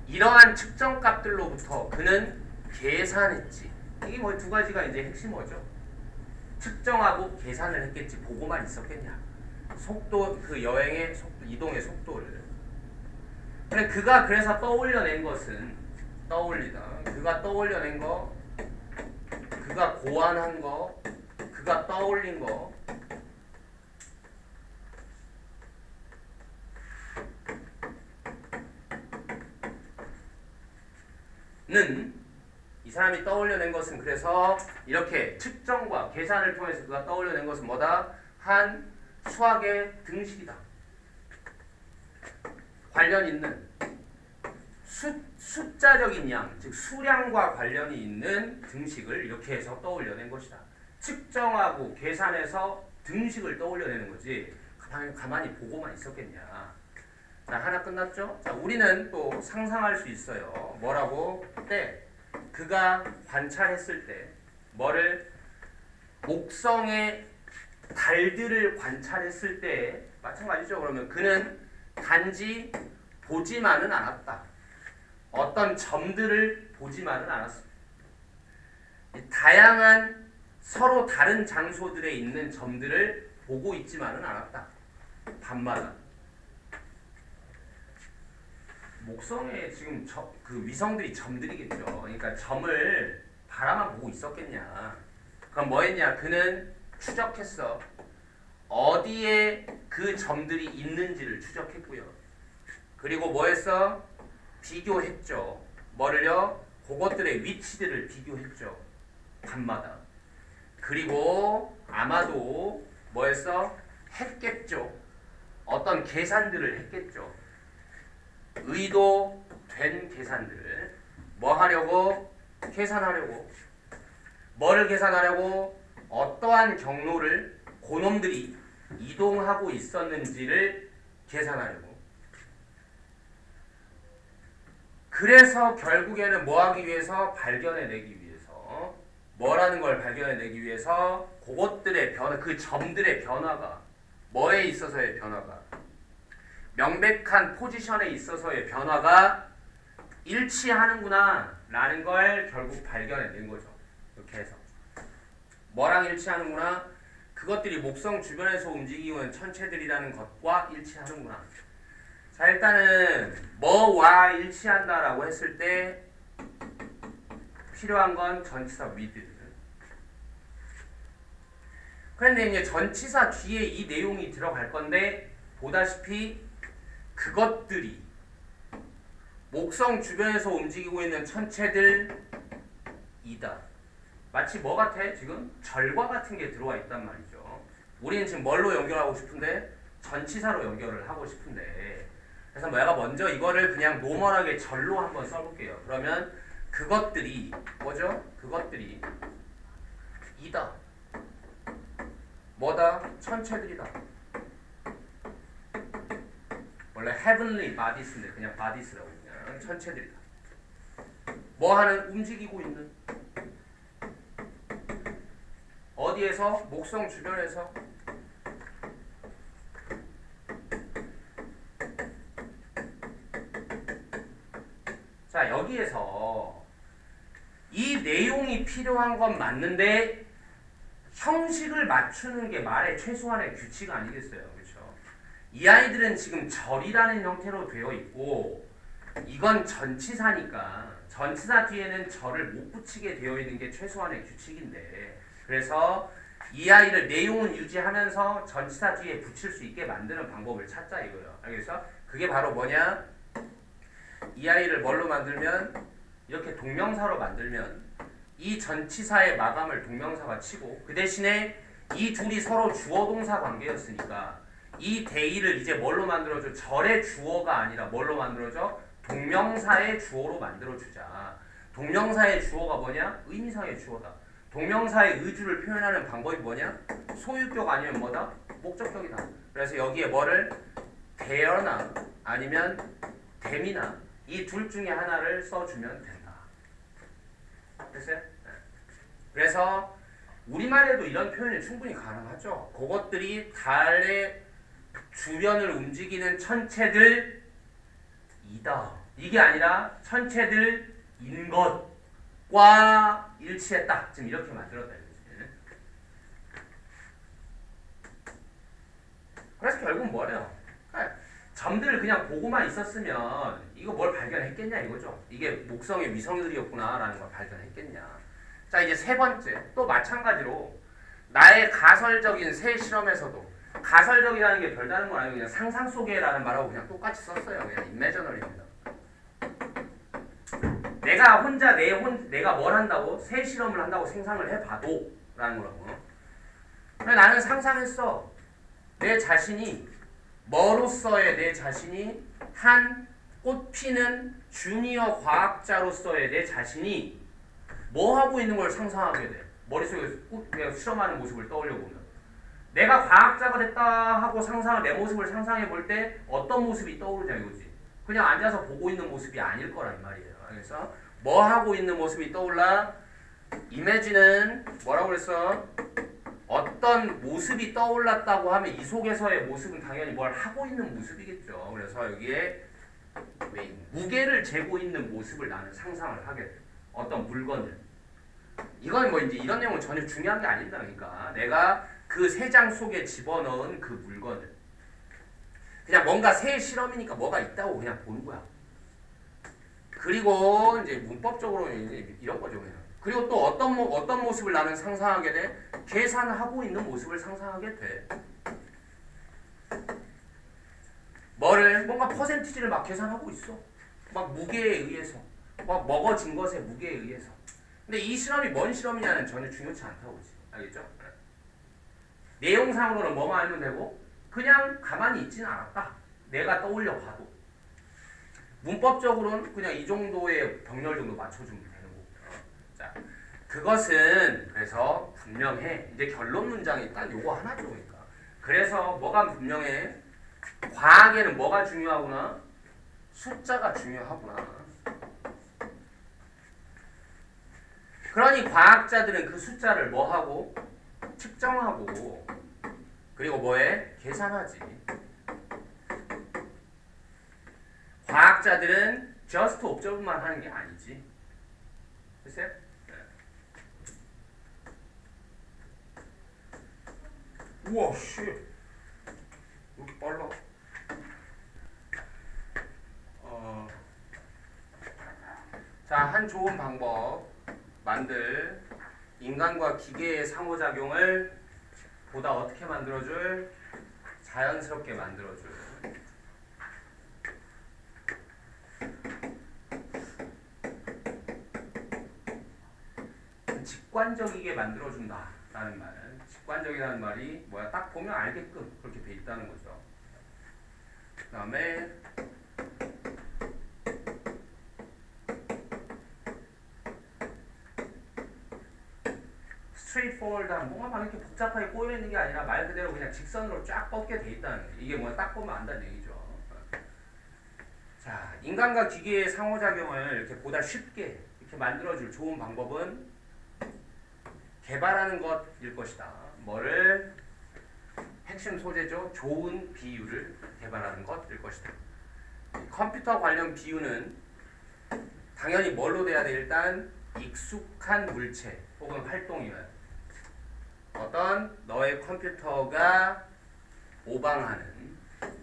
이러한 측정값들로부터 그는 계산했지. 이게 뭐 두 가지가 이제 핵심 뭐죠? 측정하고 계산을 했겠지. 보고만 있었겠냐. 속도, 그 여행의 속도, 이동의 속도를. 근데 그가 그래서 떠올려낸 것은, 떠올리다. 그가 떠올려낸 거, 그가 고안한 거, 그가 떠올린 거, 는, 이 사람이 떠올려낸 것은 그래서 이렇게 측정과 계산을 통해서 그가 떠올려낸 것은 뭐다? 한 수학의 등식이다. 관련 있는 숫자적인 양, 즉 수량과 관련이 있는 등식을 이렇게 해서 떠올려낸 것이다. 측정하고 계산해서 등식을 떠올려내는 거지. 가만히 보고만 있었겠냐. 자, 하나 끝났죠? 자, 우리는 또 상상할 수 있어요. 뭐라고? 때 그가 관찰했을 때 뭐를? 목성의 달들을 관찰했을 때 마찬가지죠. 그러면 그는 단지 보지만은 않았다. 어떤 점들을 보지만은 않았어. 다양한 서로 다른 장소들에 있는 점들을 보고 있지만은 않았다. 밤마다. 목성에 지금 그 위성들이 점들이겠죠. 그러니까 점을 바라만 보고 있었겠냐. 그럼 뭐 했냐? 그는 추적했어. 어디에 그 점들이 있는지를 추적했고요. 그리고 뭐 했어? 비교했죠. 뭐를요? 그것들의 위치들을 비교했죠. 밤마다. 그리고 아마도 뭐 했어? 했겠죠. 어떤 계산들을 했겠죠. 의도된 계산들을. 뭐 하려고? 계산하려고. 뭐를 계산하려고? 어떠한 경로를 고놈들이 이동하고 있었는지를 계산하려고. 그래서 결국에는 뭐 하기 위해서? 발견해내기 위해서. 뭐라는 걸 발견해내기 위해서 그것들의 변화, 그 점들의 변화가 뭐에 있어서의 변화가? 명백한 포지션에 있어서의 변화가 일치하는구나 라는 걸 결국 발견해낸 거죠. 이렇게 해서 뭐랑 일치하는구나? 그것들이 목성 주변에서 움직이고 있는 천체들이라는 것과 일치하는구나. 자, 일단은 뭐와 일치한다라고 했을 때 필요한 건 전치사 with. 그런데 이제 전치사 뒤에 이 내용이 들어갈 건데 보다시피 그것들이 목성 주변에서 움직이고 있는 천체들이다. 마치 뭐 같아? 지금 절과 같은 게 들어와 있단 말이죠. 우리는 지금 뭘로 연결하고 싶은데? 전치사로 연결을 하고 싶은데, 그래서 내가 먼저 이거를 그냥 노멀하게 절로 한번 써볼게요. 그러면 그것들이 뭐죠? 그것들이 이다. 뭐다? 천체들이다. 원래 heavenly bodies인데 그냥 bodies라고 그냥 천체들이다. 뭐 하는? 움직이고 있는. 어디에서? 목성 주변에서. 자, 여기에서 이 내용이 필요한 건 맞는데 형식을 맞추는 게 말의 최소한의 규칙 아니겠어요? 그렇죠? 이 아이들은 지금 절이라는 형태로 되어 있고 이건 전치사니까 전치사 뒤에는 절을 못 붙이게 되어 있는 게 최소한의 규칙인데, 그래서 이 아이를 내용은 유지하면서 전치사 뒤에 붙일 수 있게 만드는 방법을 찾자 이거예요. 알겠어? 그게 바로 뭐냐? 이 아이를 뭘로 만들면? 이렇게 동명사로 만들면 이 전치사의 마감을 동명사가 치고 그 대신에 이 둘이 서로 주어 동사 관계였으니까 이 대의를 이제 뭘로 만들어줘? 절의 주어가 아니라 뭘로 만들어줘? 동명사의 주어로 만들어주자. 동명사의 주어가 뭐냐? 의미상의 주어다. 동명사의 의주를 표현하는 방법이 뭐냐? 소유격 아니면 뭐다? 목적격이다. 그래서 여기에 뭐를? there나 아니면 them이나 이 둘 중에 하나를 써주면 된다. 됐어요? 네. 그래서 우리말에도 이런 표현이 충분히 가능하죠. 그것들이 달의 주변을 움직이는 천체들이다. 이게 아니라 천체들인 것과 일치했다. 지금 이렇게 만들었다. 그래서 결국은 뭐래요? 점들을 그냥 보고만 있었으면 이거 뭘 발견했겠냐 이거죠. 이게 목성의 위성들이었구나 라는 걸 발견했겠냐. 자, 이제 세 번째 또 마찬가지로 나의 가설적인 새 실험에서도 가설적이라는 게 별다른 건 아니고 그냥 상상 속에라는 말하고 그냥 똑같이 썼어요. 그냥 imaginary입니다. 내가 혼자 내가 뭘 한다고? 새 실험을 한다고 생상을 해봐도 라는 거라고. 나는 상상했어. 내 자신이 뭐로서의 내 자신이 한 꽃피는 주니어 과학자로서의 내 자신이 뭐 하고 있는 걸 상상하게 돼. 머릿속에서 내가 실험하는 모습을 떠올려 보면 내가 과학자가 됐다 하고 내 모습을 상상해 볼 때 어떤 모습이 떠오르냐 이거지. 그냥 앉아서 보고 있는 모습이 아닐 거란 말이에요. 그래서 뭐 하고 있는 모습이 떠올라? image는 뭐라고 그랬어? 어떤 모습이 떠올랐다고 하면 이 속에서의 모습은 당연히 뭘 하고 있는 모습이겠죠. 그래서 여기에 무게를 재고 있는 모습을 나는 상상을 하게 돼. 어떤 물건을. 이건 뭐 이제 이런 내용은 전혀 중요한 게 아니다. 그러니까 내가 그 세 장 속에 집어넣은 그 물건을 그냥 뭔가 새 실험이니까 뭐가 있다고 그냥 보는 거야. 그리고 이제 문법적으로 이제 이런 거죠. 그냥 그리고 또 어떤 모습을 나는 상상하게 돼? 계산하고 있는 모습을 상상하게 돼. 뭔가 퍼센티지를 막 계산하고 있어. 막 무게에 의해서. 막 먹어진 것의 무게에 의해서. 근데 이 실험이 뭔 실험이냐는 전혀 중요치 않다고 보지. 알겠죠? 내용상으로는 뭐만 알면 되고 그냥 가만히 있지는 않았다. 내가 떠올려 봐도. 문법적으로는 그냥 이 정도의 병렬 정도 맞춰주면 되는 거고. 자, 그것은 그래서 분명해. 이제 결론 문장이 딱 요거 하나죠. 그러니까. 그래서 뭐가 분명해? 과학에는 뭐가 중요하구나? 숫자가 중요하구나. 그러니 과학자들은 그 숫자를 뭐하고? 측정하고 그리고 뭐해? 계산하지. 과학자들은 just observe만 하는 게 아니지. 됐어요? 네. 우와 씨 왜 이렇게 빨라? 자, 한 좋은 방법 만들 인간과 기계의 상호작용을 보다 어떻게 만들어줄? 자연스럽게 만들어줄. 직관적이게 만들어준다 라는 말은 직관적이라는 말이 뭐야? 딱 보면 알게끔 그렇게 돼 있다는 거죠. 그 다음에 straightforward한 뭔가 막 이렇게 복잡하게 꼬여 있는 게 아니라 말 그대로 그냥 직선으로 쫙 뻗게 돼 있다는 거죠. 이게 뭐야? 딱 보면 안다는 얘기죠. 자, 인간과 기계의 상호작용을 이렇게 보다 쉽게 이렇게 만들어줄 좋은 방법은 개발하는 것일 것이다. 뭐를? 핵심 소재죠. 좋은 비유를 개발하는 것일 것이다. 컴퓨터 관련 비유는 당연히 뭘로 돼야 돼? 일단 익숙한 물체 혹은 활동이면 어떤 너의 컴퓨터가 모방하는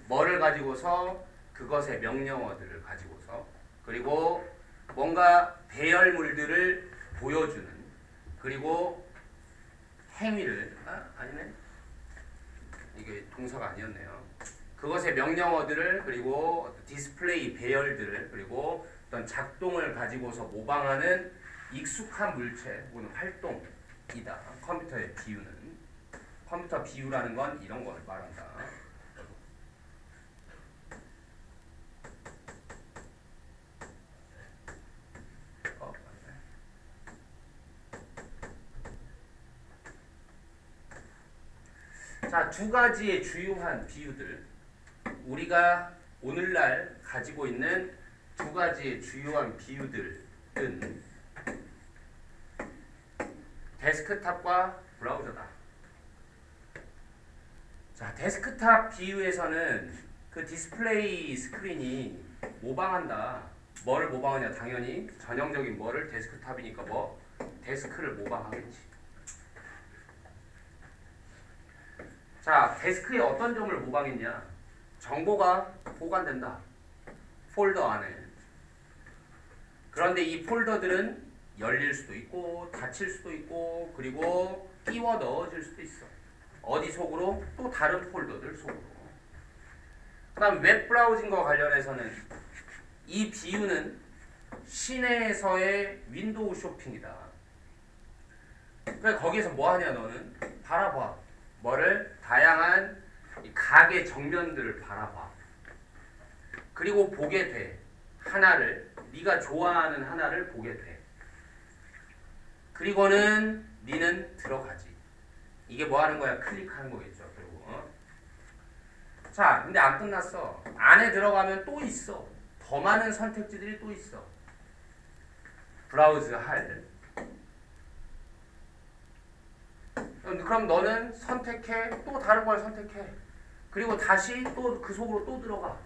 뭐를 가지고서 그것의 명령어들을 가지고서 그리고 뭔가 배열물들을 보여주는 그리고 행위를 아니네 이게 동사가 아니었네요. 그것의 명령어들을 그리고 디스플레이 배열들을 그리고 어떤 작동을 가지고서 모방하는 익숙한 물체 혹은 활동이다. 컴퓨터의 비유는 컴퓨터 비유라는 건 이런 걸 말한다. 자, 두 가지의 주요한 비유들. 우리가 오늘날 가지고 있는 두 가지의 주요한 비유들은 데스크탑과 브라우저다. 자, 데스크탑 비유에서는 그 디스플레이 스크린이 모방한다. 뭐를 모방하냐? 당연히 전형적인 뭐를 데스크탑이니까 뭐 데스크를 모방하겠지. 자, 데스크의 어떤 점을 모방했냐? 정보가 보관된다. 폴더 안에. 그런데 이 폴더들은 열릴 수도 있고 닫힐 수도 있고 그리고 끼워 넣어질 수도 있어. 어디 속으로? 또 다른 폴더들 속으로. 그 다음 웹 브라우징과 관련해서는 이 비유는 시내에서의 윈도우 쇼핑이다. 그러니까 거기에서 뭐 하냐 너는? 바라봐. 뭐를? 다양한 가게 정면들을 바라봐. 그리고 보게 돼. 하나를 네가 좋아하는 하나를 보게 돼. 그리고는 니는 들어가지. 이게 뭐 하는 거야? 클릭하는 거겠죠. 결국. 자, 근데 안 끝났어. 안에 들어가면 또 있어. 더 많은 선택지들이 또 있어. 브라우즈 할. 그럼 너는 선택해. 또 다른 걸 선택해. 그리고 다시 또 그 속으로 또 들어가.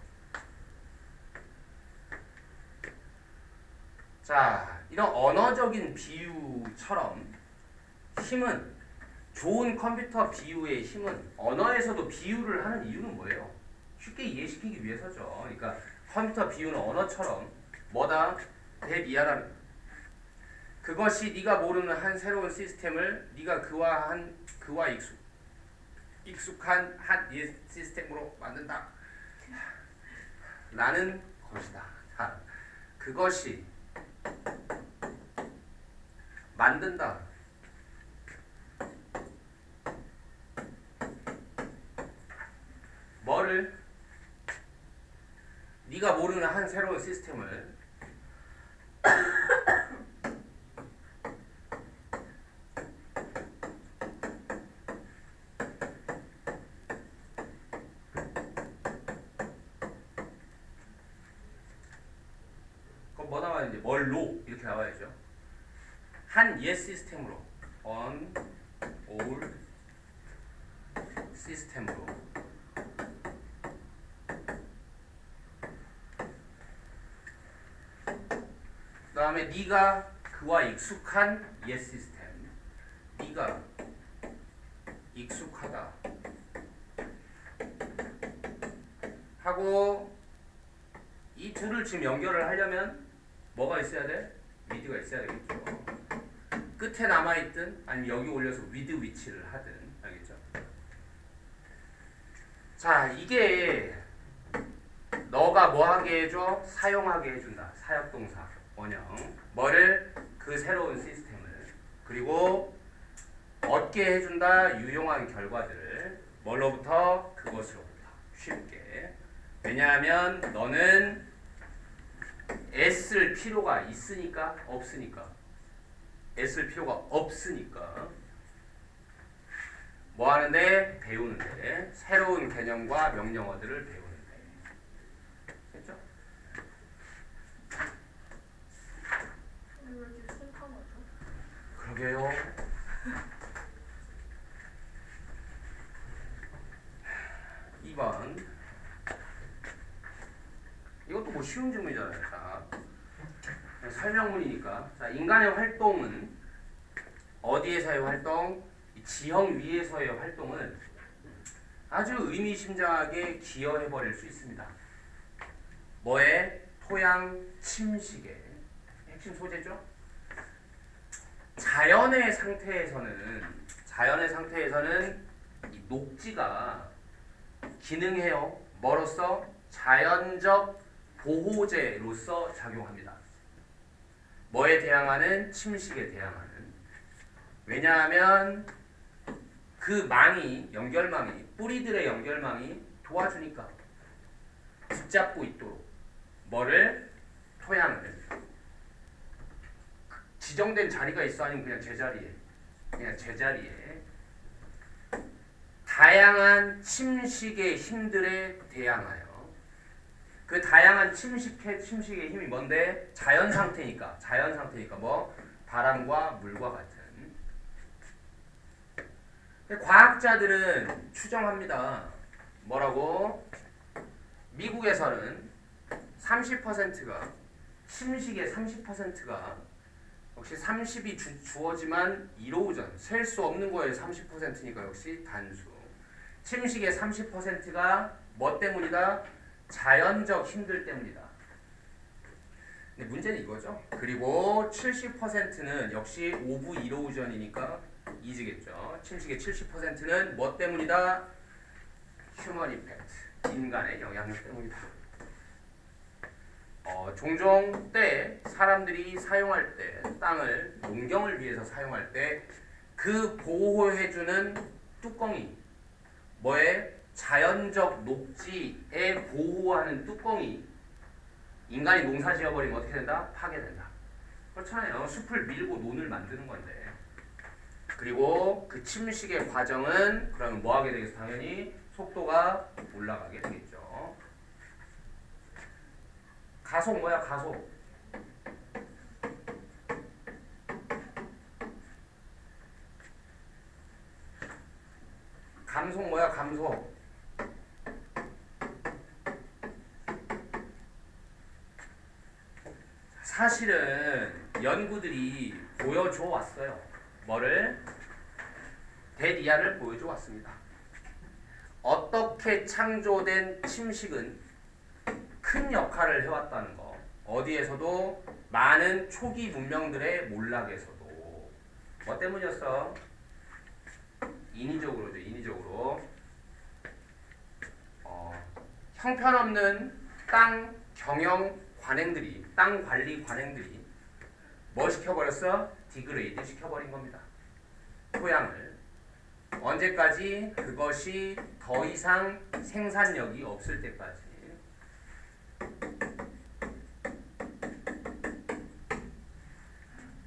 자, 이런 언어적인 비유처럼 힘은 좋은 컴퓨터 비유의 힘은 언어에서도 비유를 하는 이유는 뭐예요? 쉽게 이해시키기 위해서죠. 그러니까 컴퓨터 비유는 언어처럼 뭐다? 대미안한 그것이 네가 모르는 한 새로운 시스템을 네가 그와 익숙한 한 옛 시스템으로 만든다. 라는 것이다. 자, 그것이 만든다. 뭐를? 네가 모르는 한 새로운 시스템을 그럼 뭐 나와야 되지? 뭘로? 이렇게 나와야죠. 한 옛 시스템으로 on old 시스템으로 그 다음에 네가 그와 익숙한 옛 시스템 네가 익숙하다 하고 이 둘을 지금 연결을 하려면 뭐가 있어야 돼? with가 있어야 되겠죠. 끝에 남아있든 아니면 여기 올려서 with which를 하든 알겠죠? 자, 이게 너가 뭐 하게 해줘? 사용하게 해준다. 사역동사 원형 뭐를? 그 새로운 시스템을 그리고 얻게 해준다. 유용한 결과들을 뭘로부터? 그것으로부터 쉽게. 왜냐하면 너는 애쓸 필요가 있으니까? 없으니까? 애쓸 필요가 없으니까 뭐 하는데? 배우는데. 새로운 개념과 명령어들을 배우는데. 됐죠? 왜 이렇게 슬퍼하죠? 그러게요. (2번) 이것도 뭐 쉬운 질문이잖아요. 자, 설명문이니까. 자, 인간의 활동은 어디에서의 활동? 이 지형 위에서의 활동은 아주 의미심장하게 기여해버릴 수 있습니다. 뭐에? 토양 침식에. 핵심 소재죠. 자연의 상태에서는 이 녹지가 기능해요. 뭐로써? 자연적 보호제로서 작용합니다. 뭐에 대항하는? 침식에 대항하는. 왜냐하면 그 망이, 연결망이, 뿌리들의 연결망이 도와주니까 붙잡고 있도록 뭐를? 토양을. 지정된 자리가 있어? 아니면 그냥 제자리에 다양한 침식의 힘들에 대항하여. 그 다양한 침식의 힘이 뭔데? 자연 상태니까 뭐? 바람과 물과 같은. 과학자들은 추정합니다. 뭐라고? 미국에서는 30%가 침식의 30%가 역시 30이 주어지만 이로우전 셀 수 없는 거에 30%니까 역시 단수. 침식의 30%가 뭐 때문이다? 자연적 힘들 때문이다. 근데 문제는 이거죠. 그리고 70%는 역시 오브 이로우전이니까 이즈겠죠. 침식의 70%는 뭐 때문이다? 휴먼 이펙트, 인간의 영향력 때문이다. 종종 때 사람들이 사용할 때 땅을 농경을 위해서 사용할 때 그 보호해주는 뚜껑이 뭐에? 자연적 녹지에 보호하는 뚜껑이 인간이 농사 지어버리면 어떻게 된다? 파괴된다. 그렇잖아요. 숲을 밀고 논을 만드는 건데. 그리고 그 침식의 과정은 그러면 뭐 하게 되겠어? 당연히 속도가 올라가게 되겠죠. 가속 뭐야? 가속. 감속 뭐야? 감속. 사실은 연구들이 보여줘 왔어요. 뭐를? 대리아를 보여줘 왔습니다. 어떻게 창조된 침식은 큰 역할을 해왔다는 거. 어디에서도 많은 초기 문명들의 몰락에서도 뭐 때문이었어? 인위적으로죠. 인위적으로 형편없는 땅 경영 관행들이 땅 관리 관행들이 뭐 시켜버렸어? 디그레이드 시켜버린 겁니다. 토양을 언제까지? 그것이 더 이상 생산력이 없을 때까지.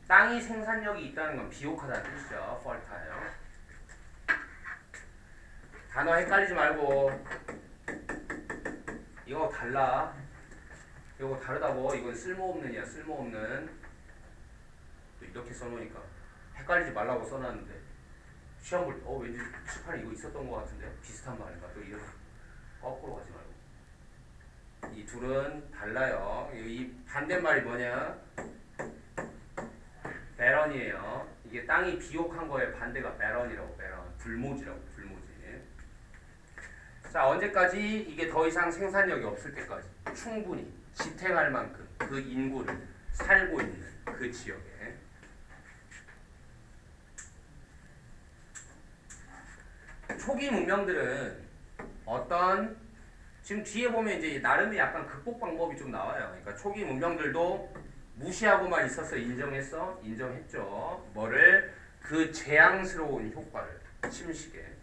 땅이 생산력이 있다는 건 비옥하다는 뜻이죠. fertile. 단어 헷갈리지 말고 이거 달라. 이거 다르다고. 이건 쓸모없는이야. 쓸모없는. 또 이렇게 써놓으니까 헷갈리지 말라고 써놨는데 시험 볼 때 왠지 칠판에 이거 있었던 것 같은데 비슷한 말인가? 또 이런 거꾸로 가지 말고. 이 둘은 달라요. 이 반대말이 뭐냐? 배런이에요. 이게 땅이 비옥한 거에 반대가 배런이라고. 배런. 불모지라고. 불모지. 자, 언제까지? 이게 더 이상 생산력이 없을 때까지 충분히 지탱할 만큼 그 인구를 살고 있는 그 지역에. 초기 문명들은 어떤 지금 뒤에 보면 이제 나름의 약간 극복 방법이 좀 나와요. 그러니까 초기 문명들도 무시하고만 있어서 인정했어? 인정했죠. 뭐를? 그 재앙스러운 효과를 침식에.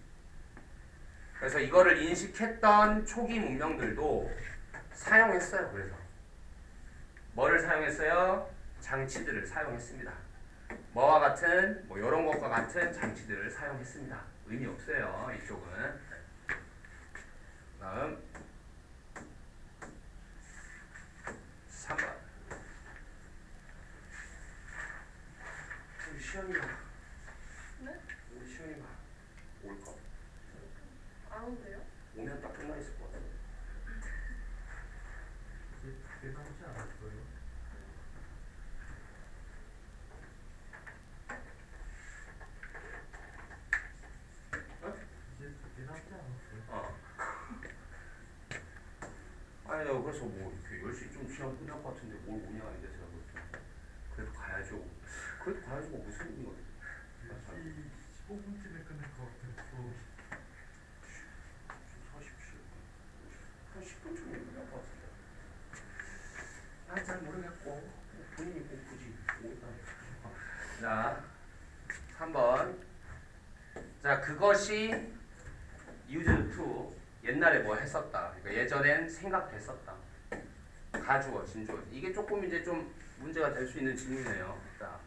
그래서 이거를 인식했던 초기 문명들도 사용했어요. 그래서 뭐를 사용했어요? 장치들을 사용했습니다. 뭐와 같은 뭐 이런 것과 같은 장치들을 사용했습니다. 의미 없어요. 이쪽은. 다음 3번. 우리 시연이가 네? 우리 시연이가 올까? 안 온대요? 오면 딱 끝나 있을 것 같은데. 이제 남지 않았어요. 이제 남지 않았어요. 아니요. 그래서 뭐 이렇게 10시 좀 시간 끝날 것 같은데 뭘 오냐 이제 제가 그랬더니 그래도 가야죠. 그래도 가야지 뭐 무슨 의미가 있어. 10시 15분쯤에 끝날 것 같아서 47. 한 10분쯤 끝날 것 같은데. 난 잘 모르겠고 본인이 꼭 굳이 모르다니까. 자, 3번. 자, 그것이 used to 옛날에 뭐 했었다. 그러니까 예전엔 생각됐었다. 가주어, 진주어. 이게 조금 이제 좀 문제가 될 수 있는 질문이에요. 자,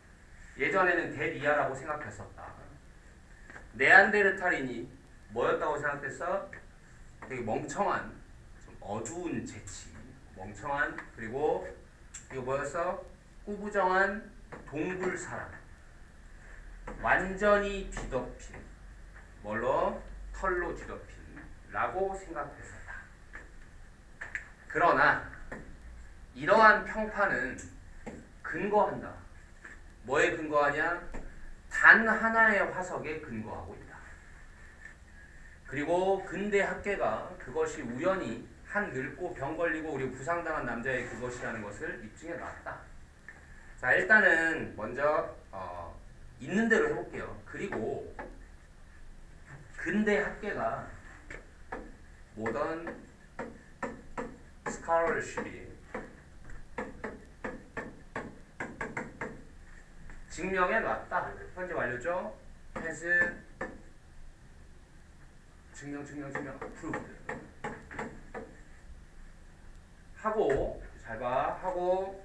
예전에는 대리아라고 생각했었다. 네안데르탈인이 뭐였다고 생각됐어? 되게 멍청한, 좀 어두운 재치, 멍청한, 그리고 이거 뭐였어? 꾸부정한 동굴 사람. 완전히 뒤덮인, 뭘로? 털로 뒤덮인 라고 생각했었다. 그러나 이러한 평판은 근거한다. 뭐에 근거하냐? 단 하나의 화석에 근거하고 있다. 그리고 근대 학계가 그것이 우연히 한 늙고 병 걸리고 그리고 부상당한 남자의 그것이라는 것을 입증해 놨다. 자, 일단은 먼저 있는 대로 해볼게요. 그리고 근대 학계가 모던 스칼러십이 증명해 놨다. 현재 완료죠? has 증명 approved 하고 잘 봐. 하고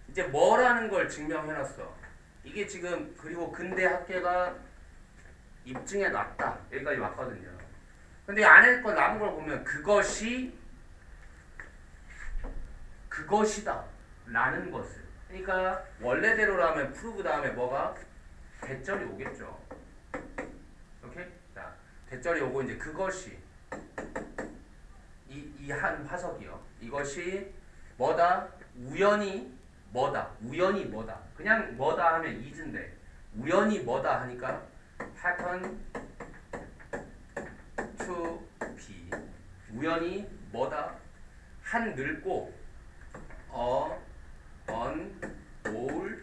이제 뭐라는 걸 증명해 놨어. 이게 지금 그리고 근대 학계가 입증해 놨다. 여기까지 왔거든요. 근데 안에 거 남은 걸 보면 그것이다 라는 것을, 그러니까 원래대로라면 prove 다음에 뭐가? 대절이 오겠죠. 오케이? 자, 대절이 오고 이제 그것이 이 한 화석이요. 이것이 뭐다? 우연히 뭐다? 우연히 뭐다? 그냥 뭐다 하면 is인데 우연히 뭐다 하니까 happen to be. 우연히 뭐다? 한 늙고 young, old,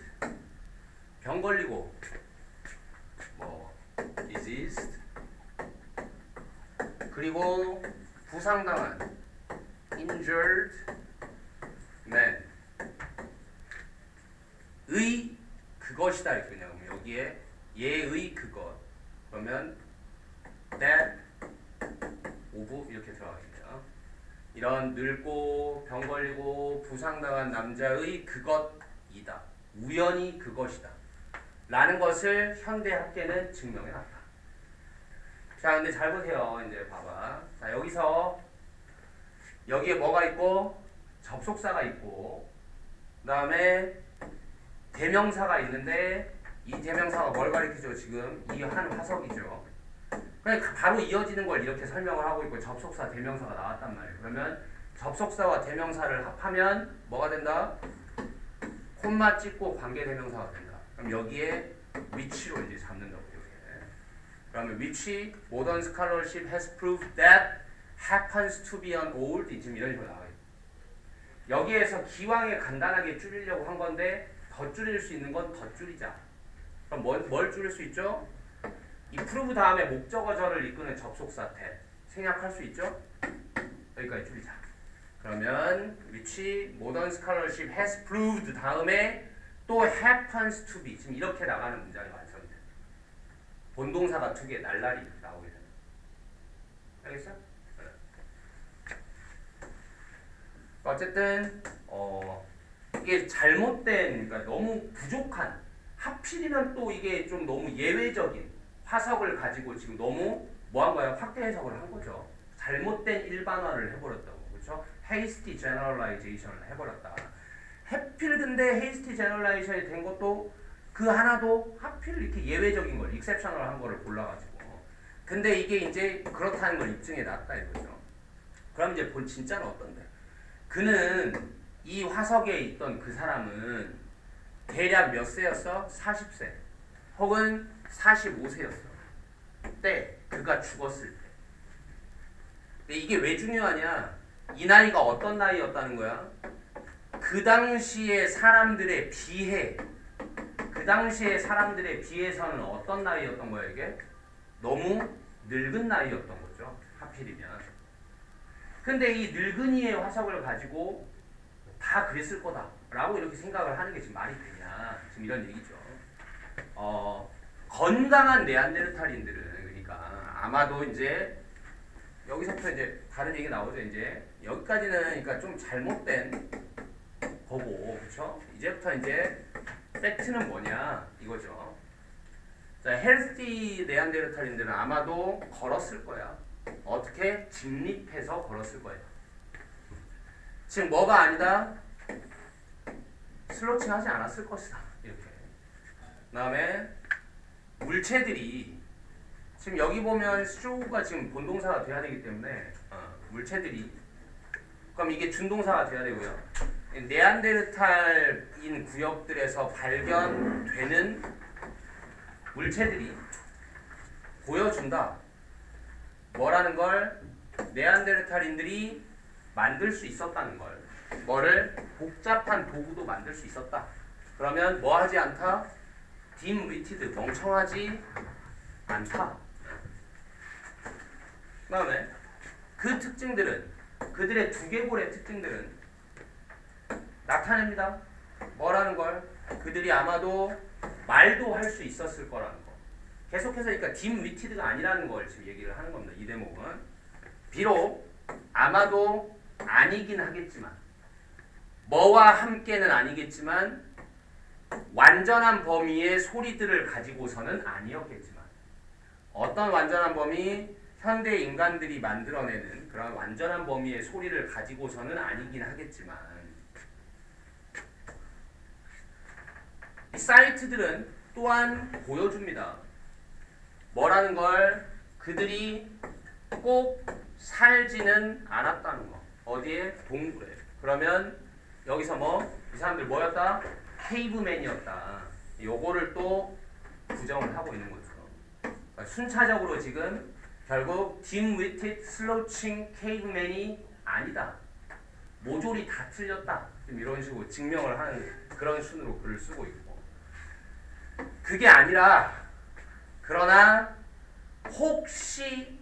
병 걸리고 뭐 diseased, 그리고 부상당한 injured man, 의 그것이다 이렇게 그냥 여기에 예의 그것 그러면 that of 이렇게 들어가겠네요. 이런 늙고 병 걸리고 부상당한 남자의 그것이다. 우연히 그것이다. 라는 것을 현대 학계는 증명해놨다. 자, 근데 잘 보세요. 이제 봐봐. 자, 여기에 뭐가 있고 접속사가 있고 그 다음에 대명사가 있는데 이 대명사가 뭘 가리키죠? 지금 이 한 화석이죠. 그냥 바로 이어지는 걸 이렇게 설명을 하고 있고 접속사, 대명사가 나왔단 말이에요. 그러면 접속사와 대명사를 합하면 뭐가 된다? 콤마 찍고 관계대명사가 된다. 그럼 여기에 which로 이제 잡는다고 이렇게. 그러면 which modern scholarship has proved that happens to be an old 지금 이런 식으로 나와요. 여기에서 기왕에 간단하게 줄이려고 한 건데 더 줄일 수 있는 건 더 줄이자. 그럼 뭘 줄일 수 있죠? 이 prove 다음에 목적어절을 이끄는 접속사 태 생략할 수 있죠? 여기까지 줄이자. 그러면 which modern scholarship has proved 다음에 또 happens to be 지금 이렇게 나가는 문장이 완성이 됩니다. 본동사가 두 개 날라리 나오게 됩니다. 알겠어? 어쨌든 이게 잘못된 그러니까 너무 부족한 하필이면 또 이게 좀 너무 예외적인 화석을 가지고 지금 너무 뭐 한 거야? 확대 해석을 한 거죠. 잘못된 일반화를 해버렸다고. 그렇죠? hasty generalization을 해버렸다. 하필 근데 hasty generalization이 된 것도 그 하나도 하필 이렇게 예외적인 걸 exceptional 한 거를 골라가지고 근데 이게 이제 그렇다는 걸 입증해 놨다 이거죠. 그럼 이제 본 진짜는 어떤데? 그는 이 화석에 있던 그 사람은 대략 몇 세였어? 40세 혹은 45세였어. 때 그가 죽었을 때. 근데 이게 왜 중요하냐? 이 나이가 어떤 나이였다는 거야? 그 당시의 사람들에 비해 그 당시의 사람들에 비해서는 어떤 나이였던 거야 이게? 너무 늙은 나이였던 거죠. 하필이면. 근데 이 늙은이의 화석을 가지고 다 그랬을 거다 라고 이렇게 생각을 하는 게 지금 말이 되냐 지금 이런 얘기죠. 건강한 네안데르탈인들은 그러니까 아마도 이제 여기서부터 이제 다른 얘기 나오죠. 이제 여기까지는 그러니까 좀 잘못된 거고 그렇죠? 이제부터 이제 팩트는 뭐냐 이거죠. 자, 헬스티 네안데르탈인들은 아마도 걸었을 거야. 어떻게? 직립해서 걸었을 거예요. 지금 뭐가 아니다? 슬로칭 하지 않았을 것이다. 이렇게. 그 다음에 물체들이 지금 여기 보면 스조우가 지금 본동사가 돼야 되기 때문에 물체들이 그럼 이게 준동사가 돼야 되고요. 네안데르탈인 구역들에서 발견되는 물체들이 보여준다. 뭐라는 걸? 네안데르탈인들이 만들 수 있었다는 걸. 뭐를? 복잡한 도구도 만들 수 있었다. 그러면 뭐 하지 않다? dim-witted, 멍청하지 않다. 그 다음에 그 특징들은 그들의 두개골의 특징들은 나타냅니다. 뭐라는 걸? 그들이 아마도 말도 할 수 있었을 거라는 거. 계속해서 그러니까 dim-witted가 아니라는 걸 지금 얘기를 하는 겁니다. 이 대목은. 비록 아마도 아니긴 하겠지만 뭐와 함께는 아니겠지만 완전한 범위의 소리들을 가지고서는 아니었겠지만 어떤 완전한 범위? 현대 인간들이 만들어내는 그런 완전한 범위의 소리를 가지고서는 아니긴 하겠지만 이 사이트들은 또한 보여줍니다. 뭐라는 걸? 그들이 꼭 살지는 않았다는 거. 어디에? 동굴에. 그러면 여기서 이 사람들 뭐였다? 케이브맨이었다. 요거를 또 부정을 하고 있는 거죠. 그러니까 순차적으로 지금 결국 dim-witted, slouching caveman이 아니다. 모조리 다 틀렸다. 좀 이런 식으로 증명을 하는 그런 순으로 글을 쓰고 있고. 그게 아니라 그러나 혹시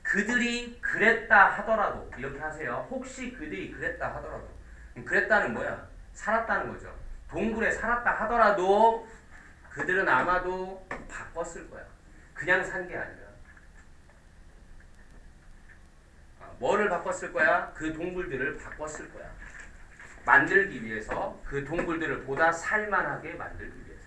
그들이 그랬다 하더라도 이렇게 하세요. 혹시 그들이 그랬다 하더라도 그랬다는 뭐야? 살았다는 거죠. 동굴에 살았다 하더라도 그들은 아마도 바꿨을 거야. 그냥 산 게 아니라. 뭐를 바꿨을 거야? 그 동굴들을 바꿨을 거야. 만들기 위해서 그 동굴들을 보다 살만하게 만들기 위해서.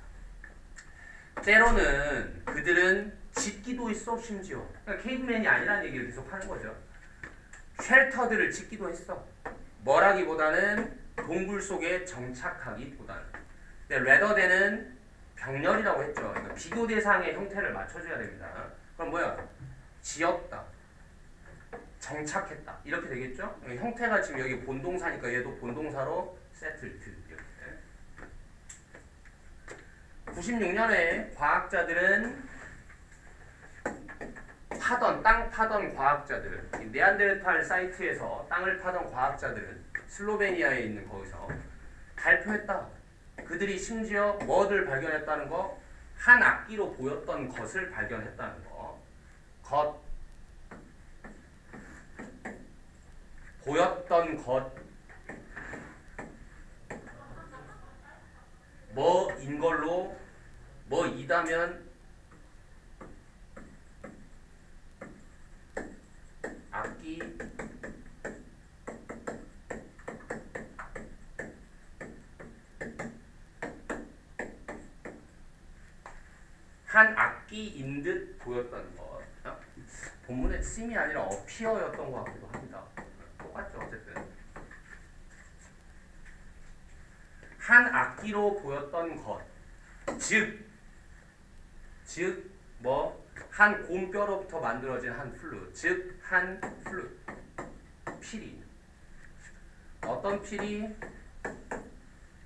때로는 그들은 짓기도 했어 심지어. 그러니까 케이브맨이 아니라는 얘기를 계속 하는 거죠. 쉘터들을 짓기도 했어. 뭐라기보다는 동굴 속에 정착하기보다는. 근데 레더대는 병렬이라고 했죠. 그러니까 비교 대상의 형태를 맞춰줘야 됩니다. 그럼 뭐야? 지었다. 정착했다. 이렇게 되겠죠? 형태가 지금 여기 본동사니까 얘도 본동사로 settled. 이렇게. 96년에 과학자들은 땅 파던 과학자들은 네안데르탈 사이트에서 땅을 파던 과학자들은 슬로베니아에 있는 거기서 발표했다. 그들이 심지어 뭐를 발견했다는 거? 한 악기로 보였던 것을 발견했다는 거. 보였던 것. 뭐인 걸로 뭐이다면 악기 한 악기인 듯 보였던 것. 본문의 sim이 아니라 appear였던 것 같기도 합니다. 똑같죠 어쨌든. 한 악기로 보였던 것. 즉 뭐 한 곰뼈로부터 만들어진 한 플룻. 즉 한 플룻. 피리. 어떤 필이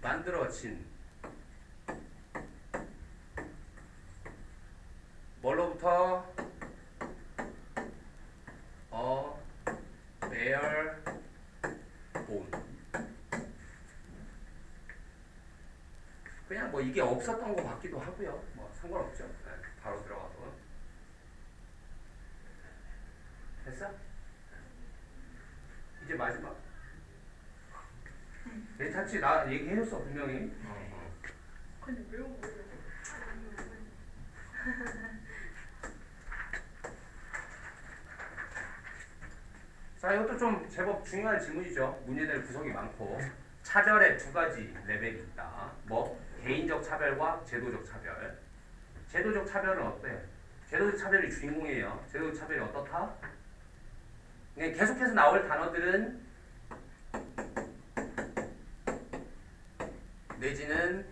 만들어진 뭘로부터? bare bone. 그냥 뭐 이게 없었던 것 같기도 하고요. 뭐 상관없죠. 네, 바로 들어가서. 됐어? 이제 마지막. 내 차치 나 얘기해줬어 분명히. 근데 외운 거예요? 자, 이것도 좀 제법 중요한 질문이죠. 문제될 구석이 많고. 차별의 두 가지 레벨이 있다. 뭐 개인적 차별과 제도적 차별. 제도적 차별은 어때? 제도적 차별이 주인공이에요. 제도적 차별이 어떻다? 계속해서 나올 단어들은 내지는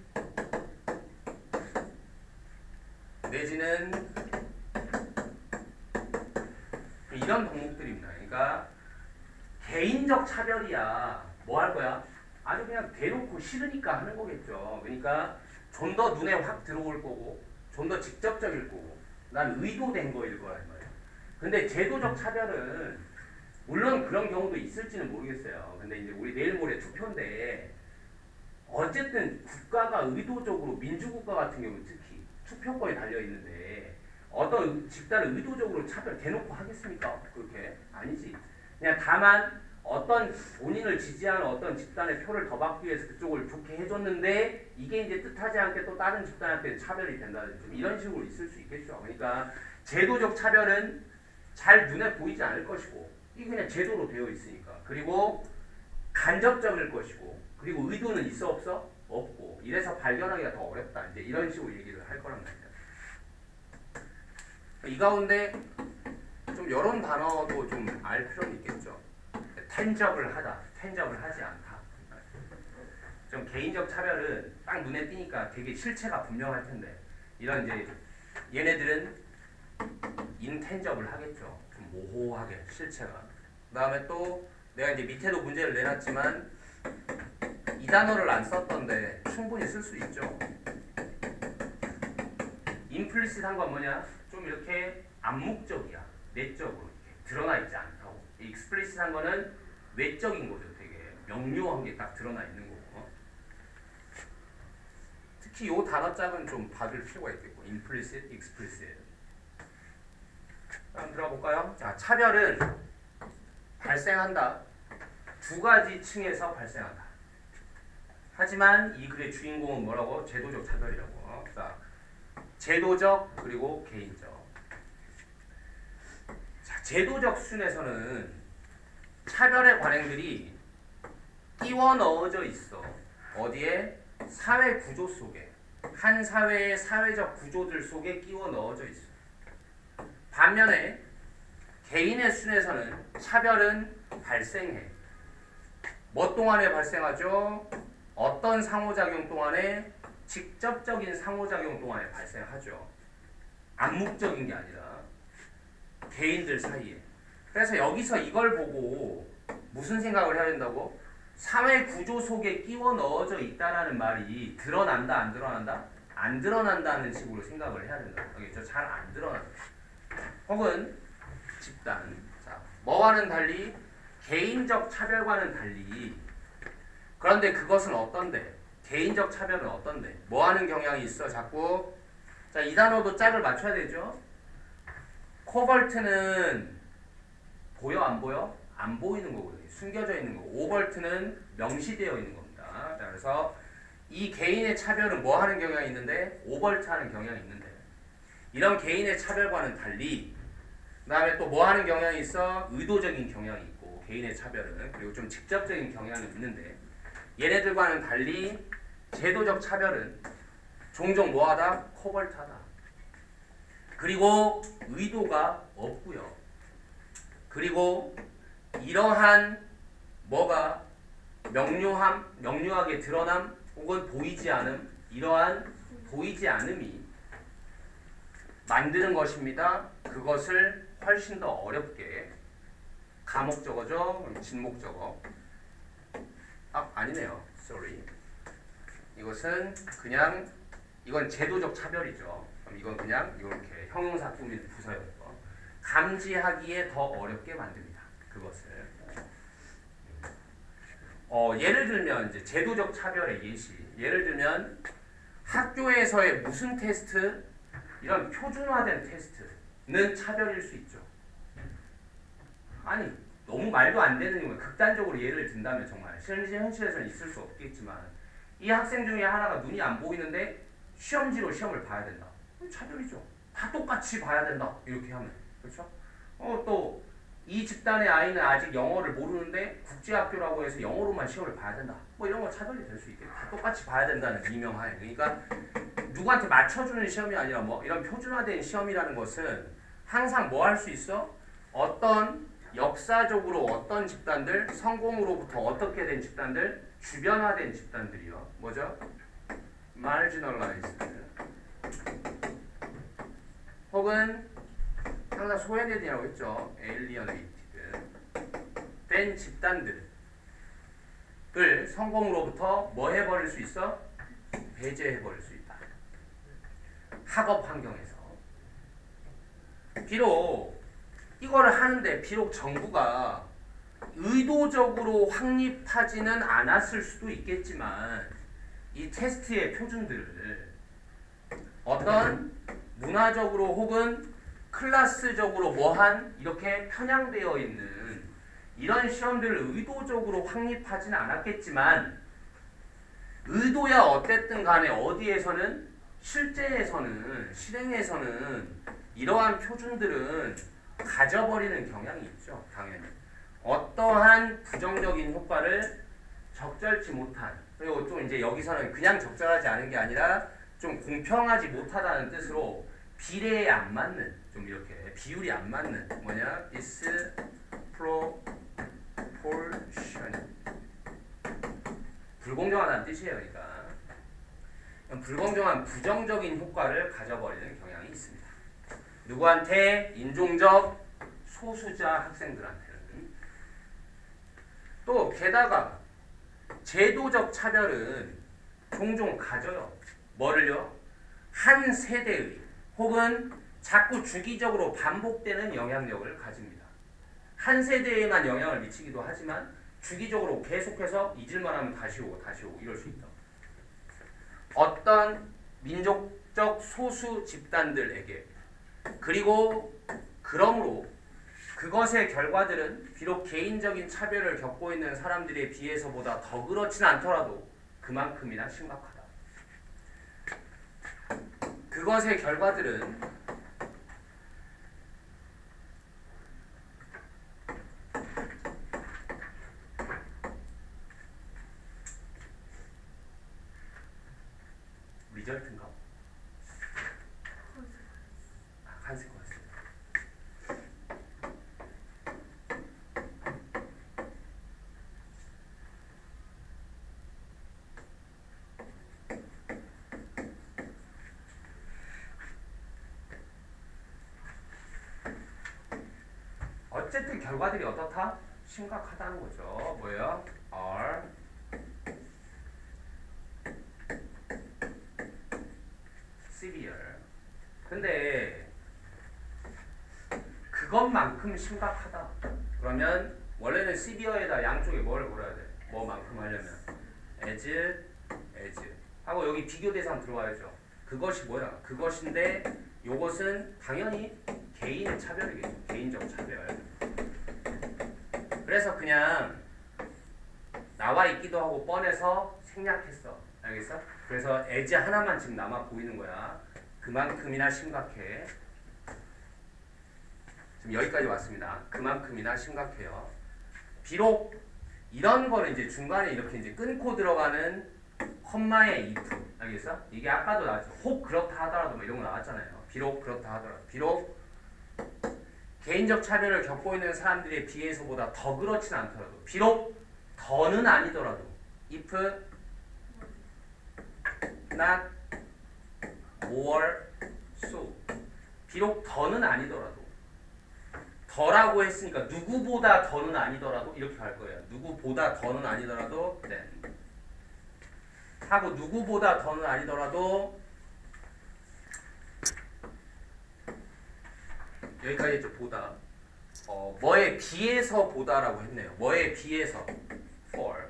이런 덕목들입니다. 그러니까 개인적 차별이야. 뭐 할 거야? 아주 그냥 대놓고 싫으니까 하는 거겠죠. 그러니까 좀 더 눈에 확 들어올 거고 좀 더 직접적일 거고 난 의도된 거일 거란 말이야. 근데 제도적 차별은 물론 그런 경우도 있을지는 모르겠어요. 근데 이제 우리 내일 모레 투표인데 어쨌든 국가가 의도적으로 민주국가 같은 경우 특히 투표권이 달려 있는데 어떤 집단을 의도적으로 차별 대놓고 하겠습니까? 그렇게 아니지. 그냥 다만 어떤 본인을 지지하는 어떤 집단의 표를 더 받기 위해서 그쪽을 좋게 해줬는데 이게 이제 뜻하지 않게 또 다른 집단한테 차별이 된다든지 좀 이런 식으로 있을 수 있겠죠. 그러니까 제도적 차별은 잘 눈에 보이지 않을 것이고 이게 그냥 제도로 되어 있으니까. 그리고 간접적일 것이고 그리고 의도는 있어 없어? 없고 이래서 발견하기가 더 어렵다. 이제 이런 식으로 얘기를 할 거란 말이야. 이 가운데 좀 이런 단어도 좀 알 필요는 있겠죠. 텐접을 하다, 텐접을 하지 않다. 좀 개인적 차별은 딱 눈에 띄니까 되게 실체가 분명할 텐데 이런 이제 얘네들은 인텐접을 하겠죠. 좀 모호하게 실체가. 그 다음에 또 내가 이제 밑에도 문제를 내놨지만 이 단어를 안 썼던데 충분히 쓸 수 있죠. 임플리시트한 건 뭐냐? 좀 이렇게 암묵적이야. 내적으로 이렇게 드러나 있지 않다고. 익스플리시트한 거는 외적인 거죠. 되게 명료한 게 딱 드러나 있는 거고. 특히 요 단어 짝은 좀 봐줄 필요가 있겠고. implicit, explicit. 한번 들어볼까요? 자, 차별은 발생한다. 두 가지 층에서 발생한다. 하지만 이 글의 주인공은 뭐라고? 제도적 차별이라고. 자, 제도적 그리고 개인적. 자, 제도적 수준에서는 차별의 관행들이 끼워 넣어져 있어. 어디에? 사회 구조 속에. 한 사회의 사회적 구조들 속에 끼워 넣어져 있어. 반면에 개인의 수준에서는 차별은 발생해. 뭐 동안에 발생하죠? 어떤 상호작용 동안에? 직접적인 상호작용 동안에 발생하죠. 암묵적인 게 아니라 개인들 사이에. 그래서 여기서 이걸 보고 무슨 생각을 해야 된다고? 사회 구조 속에 끼워 넣어져 있다라는 말이 드러난다, 안 드러난다? 안 드러난다는 식으로 생각을 해야 된다. 알겠죠? 잘 안 드러난다. 혹은 집단. 자, 뭐와는 달리 개인적 차별과는 달리. 그런데 그것은 어떤데? 개인적 차별은 어떤데? 뭐 하는 경향이 있어? 자꾸. 자, 이 단어도 짝을 맞춰야 되죠? 코벌트는 보여, 안 보여? 안 보이는 거거든요. 숨겨져 있는 거고. 오벌트는 명시되어 있는 겁니다. 자, 그래서 이 개인의 차별은 뭐 하는 경향이 있는데? 오벌트 하는 경향이 있는데. 이런 개인의 차별과는 달리, 그 다음에 또 뭐 하는 경향이 있어? 의도적인 경향이 있고, 개인의 차별은. 그리고 좀 직접적인 경향이 있는데, 얘네들과는 달리 제도적 차별은 종종 뭐하다? 코벌트하다. 그리고 의도가 없고요. 그리고 이러한 뭐가 명료하게 드러남 혹은 보이지 않음, 이러한 보이지 않음이 만드는 것입니다. 그것을 훨씬 더 어렵게 가목적어죠? 진목적어. 아니네요. sorry. 이것은 그냥 이건 제도적 차별이죠. 그럼 이건 그냥 이렇게 형용사 꾸민 부사였고 감지하기에 더 어렵게 만듭니다. 그것을. 예를 들면 이제 제도적 차별의 예시. 예를 들면 학교에서의 무슨 테스트? 이런 표준화된 테스트는 차별일 수 있죠. 아니 너무 말도 안 되는 거예요. 극단적으로 예를 든다면 정말 현실에서는 있을 수 없겠지만 이 학생 중에 하나가 눈이 안 보이는데 시험지로 시험을 봐야 된다. 차별이죠. 다 똑같이 봐야 된다. 이렇게 하면. 그렇죠? 또 이 집단의 아이는 아직 영어를 모르는데 국제학교라고 해서 영어로만 시험을 봐야 된다. 뭐 이런 거 차별이 될 수 있겠다. 다 똑같이 봐야 된다는 이명하에. 그러니까 누구한테 맞춰주는 시험이 아니라 뭐 이런 표준화된 시험이라는 것은 항상 뭐 할 수 있어? 어떤 역사적으로 어떤 집단들, 성공으로부터 어떻게 된 집단들, 주변화된 집단들이요. 뭐죠? marginalized. 혹은 항상 소외되이라고 했죠. alienated. 된 집단들을 성공으로부터 뭐 해버릴 수 있어? 배제해버릴 수 있다. 학업 환경에서. 비록 이거를 하는데 비록 정부가 의도적으로 확립하지는 않았을 수도 있겠지만 이 테스트의 표준들을 어떤 문화적으로 혹은 클래스적으로 뭐한 이렇게 편향되어 있는 이런 시험들을 의도적으로 확립하지는 않았겠지만 의도야 어쨌든 간에 어디에서는 실제에서는 실행에서는 이러한 표준들은 가져버리는 경향이 있죠. 당연히. 어떠한 부정적인 효과를 적절치 못한 그리고 좀 이제 여기서는 그냥 적절하지 않은 게 아니라 좀 공평하지 못하다는 뜻으로 비례에 안 맞는 좀 이렇게 비율이 안 맞는 뭐냐 disproportion 불공정하다는 뜻이에요. 그러니까 불공정한 부정적인 효과를 가져버리는 경향이 있습니다. 누구한테? 인종적 소수자 학생들한테는. 또 게다가 제도적 차별은 종종 가져요. 뭐를요? 한 세대의 혹은 자꾸 주기적으로 반복되는 영향력을 가집니다. 한 세대에만 영향을 미치기도 하지만 주기적으로 계속해서 잊을만 하면 다시 오고 이럴 수 있다. 어떤 민족적 소수 집단들에게 그리고 그러므로 그것의 결과들은 비록 개인적인 차별을 겪고 있는 사람들에 비해서보다 더 그렇진 않더라도 그만큼이나 심각하다. 그것의 결과들은 리절트인가? 컨세퀀스. 어쨌든 결과들이 어떻다? 심각하다는 거죠. 뭐예요? are severe. 근데 그것만큼 심각하다. 그러면 원래는 severe에다 양쪽에 뭐를 걸어야 돼? 뭐만큼 하려면 as 하고 여기 비교 대상 들어와야죠. 그것이 뭐야? 그것인데 요것은 당연히 개인의 차별이겠죠. 개인적 차별. 그래서 그냥 나와 있기도 하고 뻔해서 생략했어. 알겠어? 그래서 as 하나만 지금 남아 보이는 거야. 그만큼이나 심각해. 지금 여기까지 왔습니다. 그만큼이나 심각해요. 비록 이런 거는 이제 중간에 이렇게 이제 끊고 들어가는 컴마의 if. 알겠어? 이게 아까도 나왔죠. 혹 그렇다 하더라도 뭐 이런 거 나왔잖아요. 비록 그렇다 하더라도. 비록 개인적 차별을 겪고 있는 사람들에 비해서보다 더 그렇진 않더라도. 비록 더는 아니더라도. if not more so. 비록 더는 아니더라도. 더라고 했으니까 누구보다 더는 아니더라도 이렇게 갈 거예요. 누구보다 더는 아니더라도 then. 하고 누구보다 더는 아니더라도 여기까지 했죠. 보다. 뭐에 비해서 보다라고 했네요. 뭐에 비해서 for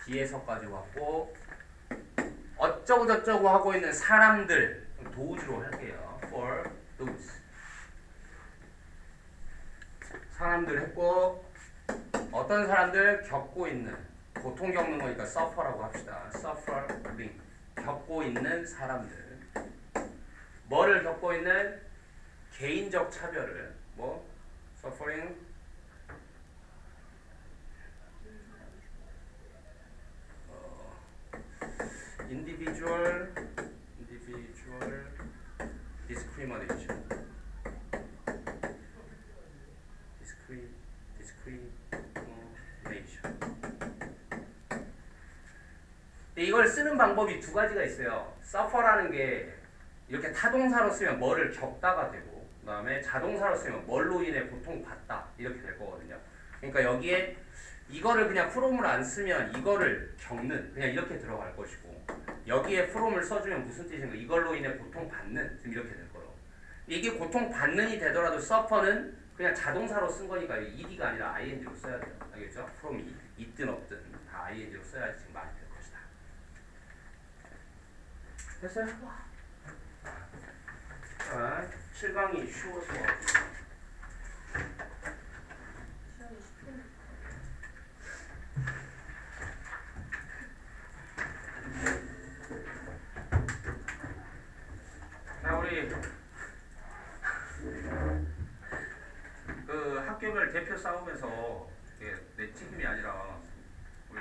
비해서까지 왔고 어쩌고 저쩌고 하고 있는 사람들 도우주로 할게요. for those 사람들 했고 어떤 사람들 겪고 있는 고통 겪는 거니까 suffer라고 합시다. suffering 겪고 있는 사람들 뭐를 겪고 있는 개인적 차별을 뭐 suffering individual discrimination 이걸 쓰는 방법이 두 가지가 있어요. suffer라는 게 이렇게 타동사로 쓰면 뭐를 겪다가 되고 그 다음에 자동사로 쓰면 뭘로 인해 고통받다 이렇게 될 거거든요. 그러니까 여기에 이거를 그냥 from을 안 쓰면 이거를 겪는 그냥 이렇게 들어갈 것이고 여기에 from을 써주면 무슨 뜻인가 이걸로 인해 고통받는 지금 이렇게 될 거로 이게 고통받는이 되더라도 suffer는 그냥 자동사로 쓴 거니까 ed가 아니라 ing로 써야 돼요. 알겠죠? from이 있든 없든 다 ing로 써야지 지금 말이 될 것이다. 됐어요? 자, 7강이 쉬워서 자, 우리 그 학교별 대표 싸우면서 내 책임이 아니라 우리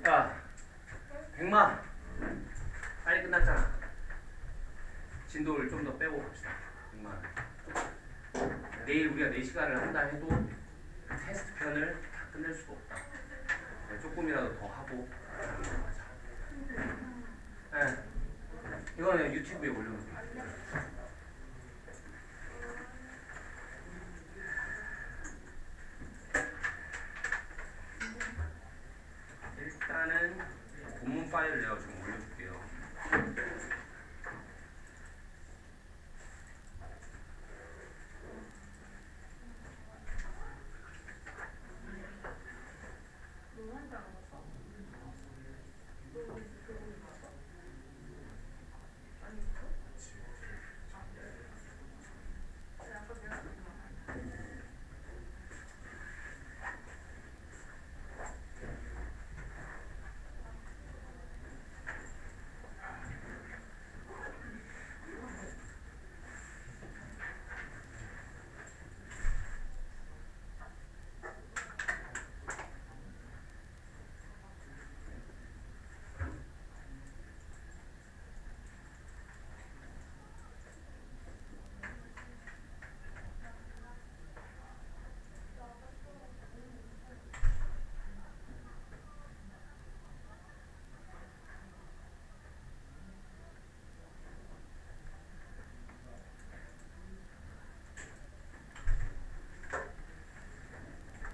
야, 백마 빨리 끝났잖아. 진도를 좀 더 빼고 갑시다. 백마 내일 우리가 4시간을 한다 해도 테스트 편을 다 끝낼 수가 없다. 네, 조금이라도 더 하고 맞아. 네. 이거는 유튜브에 올려놓을게요. 일단은 본문 파일을 내가 좀 올려줄게요. 너 한지 안 왔어? 너 들어오는 거였어? 아니 있어? 아 그래? 근데 아까 미안하구나.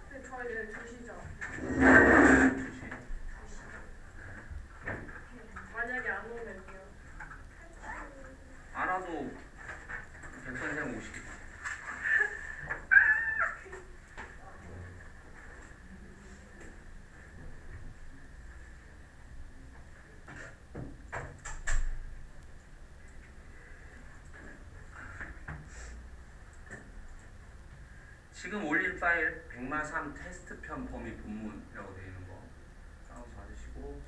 근데 저희 내일 2시죠? 2시. 만약에 안 오면요? 알아도 백 선생 오시겠지. 지금 올릴 파일 100마3 테스트편 범위 본문이라고 되어 있는 거 다운로드 받으시고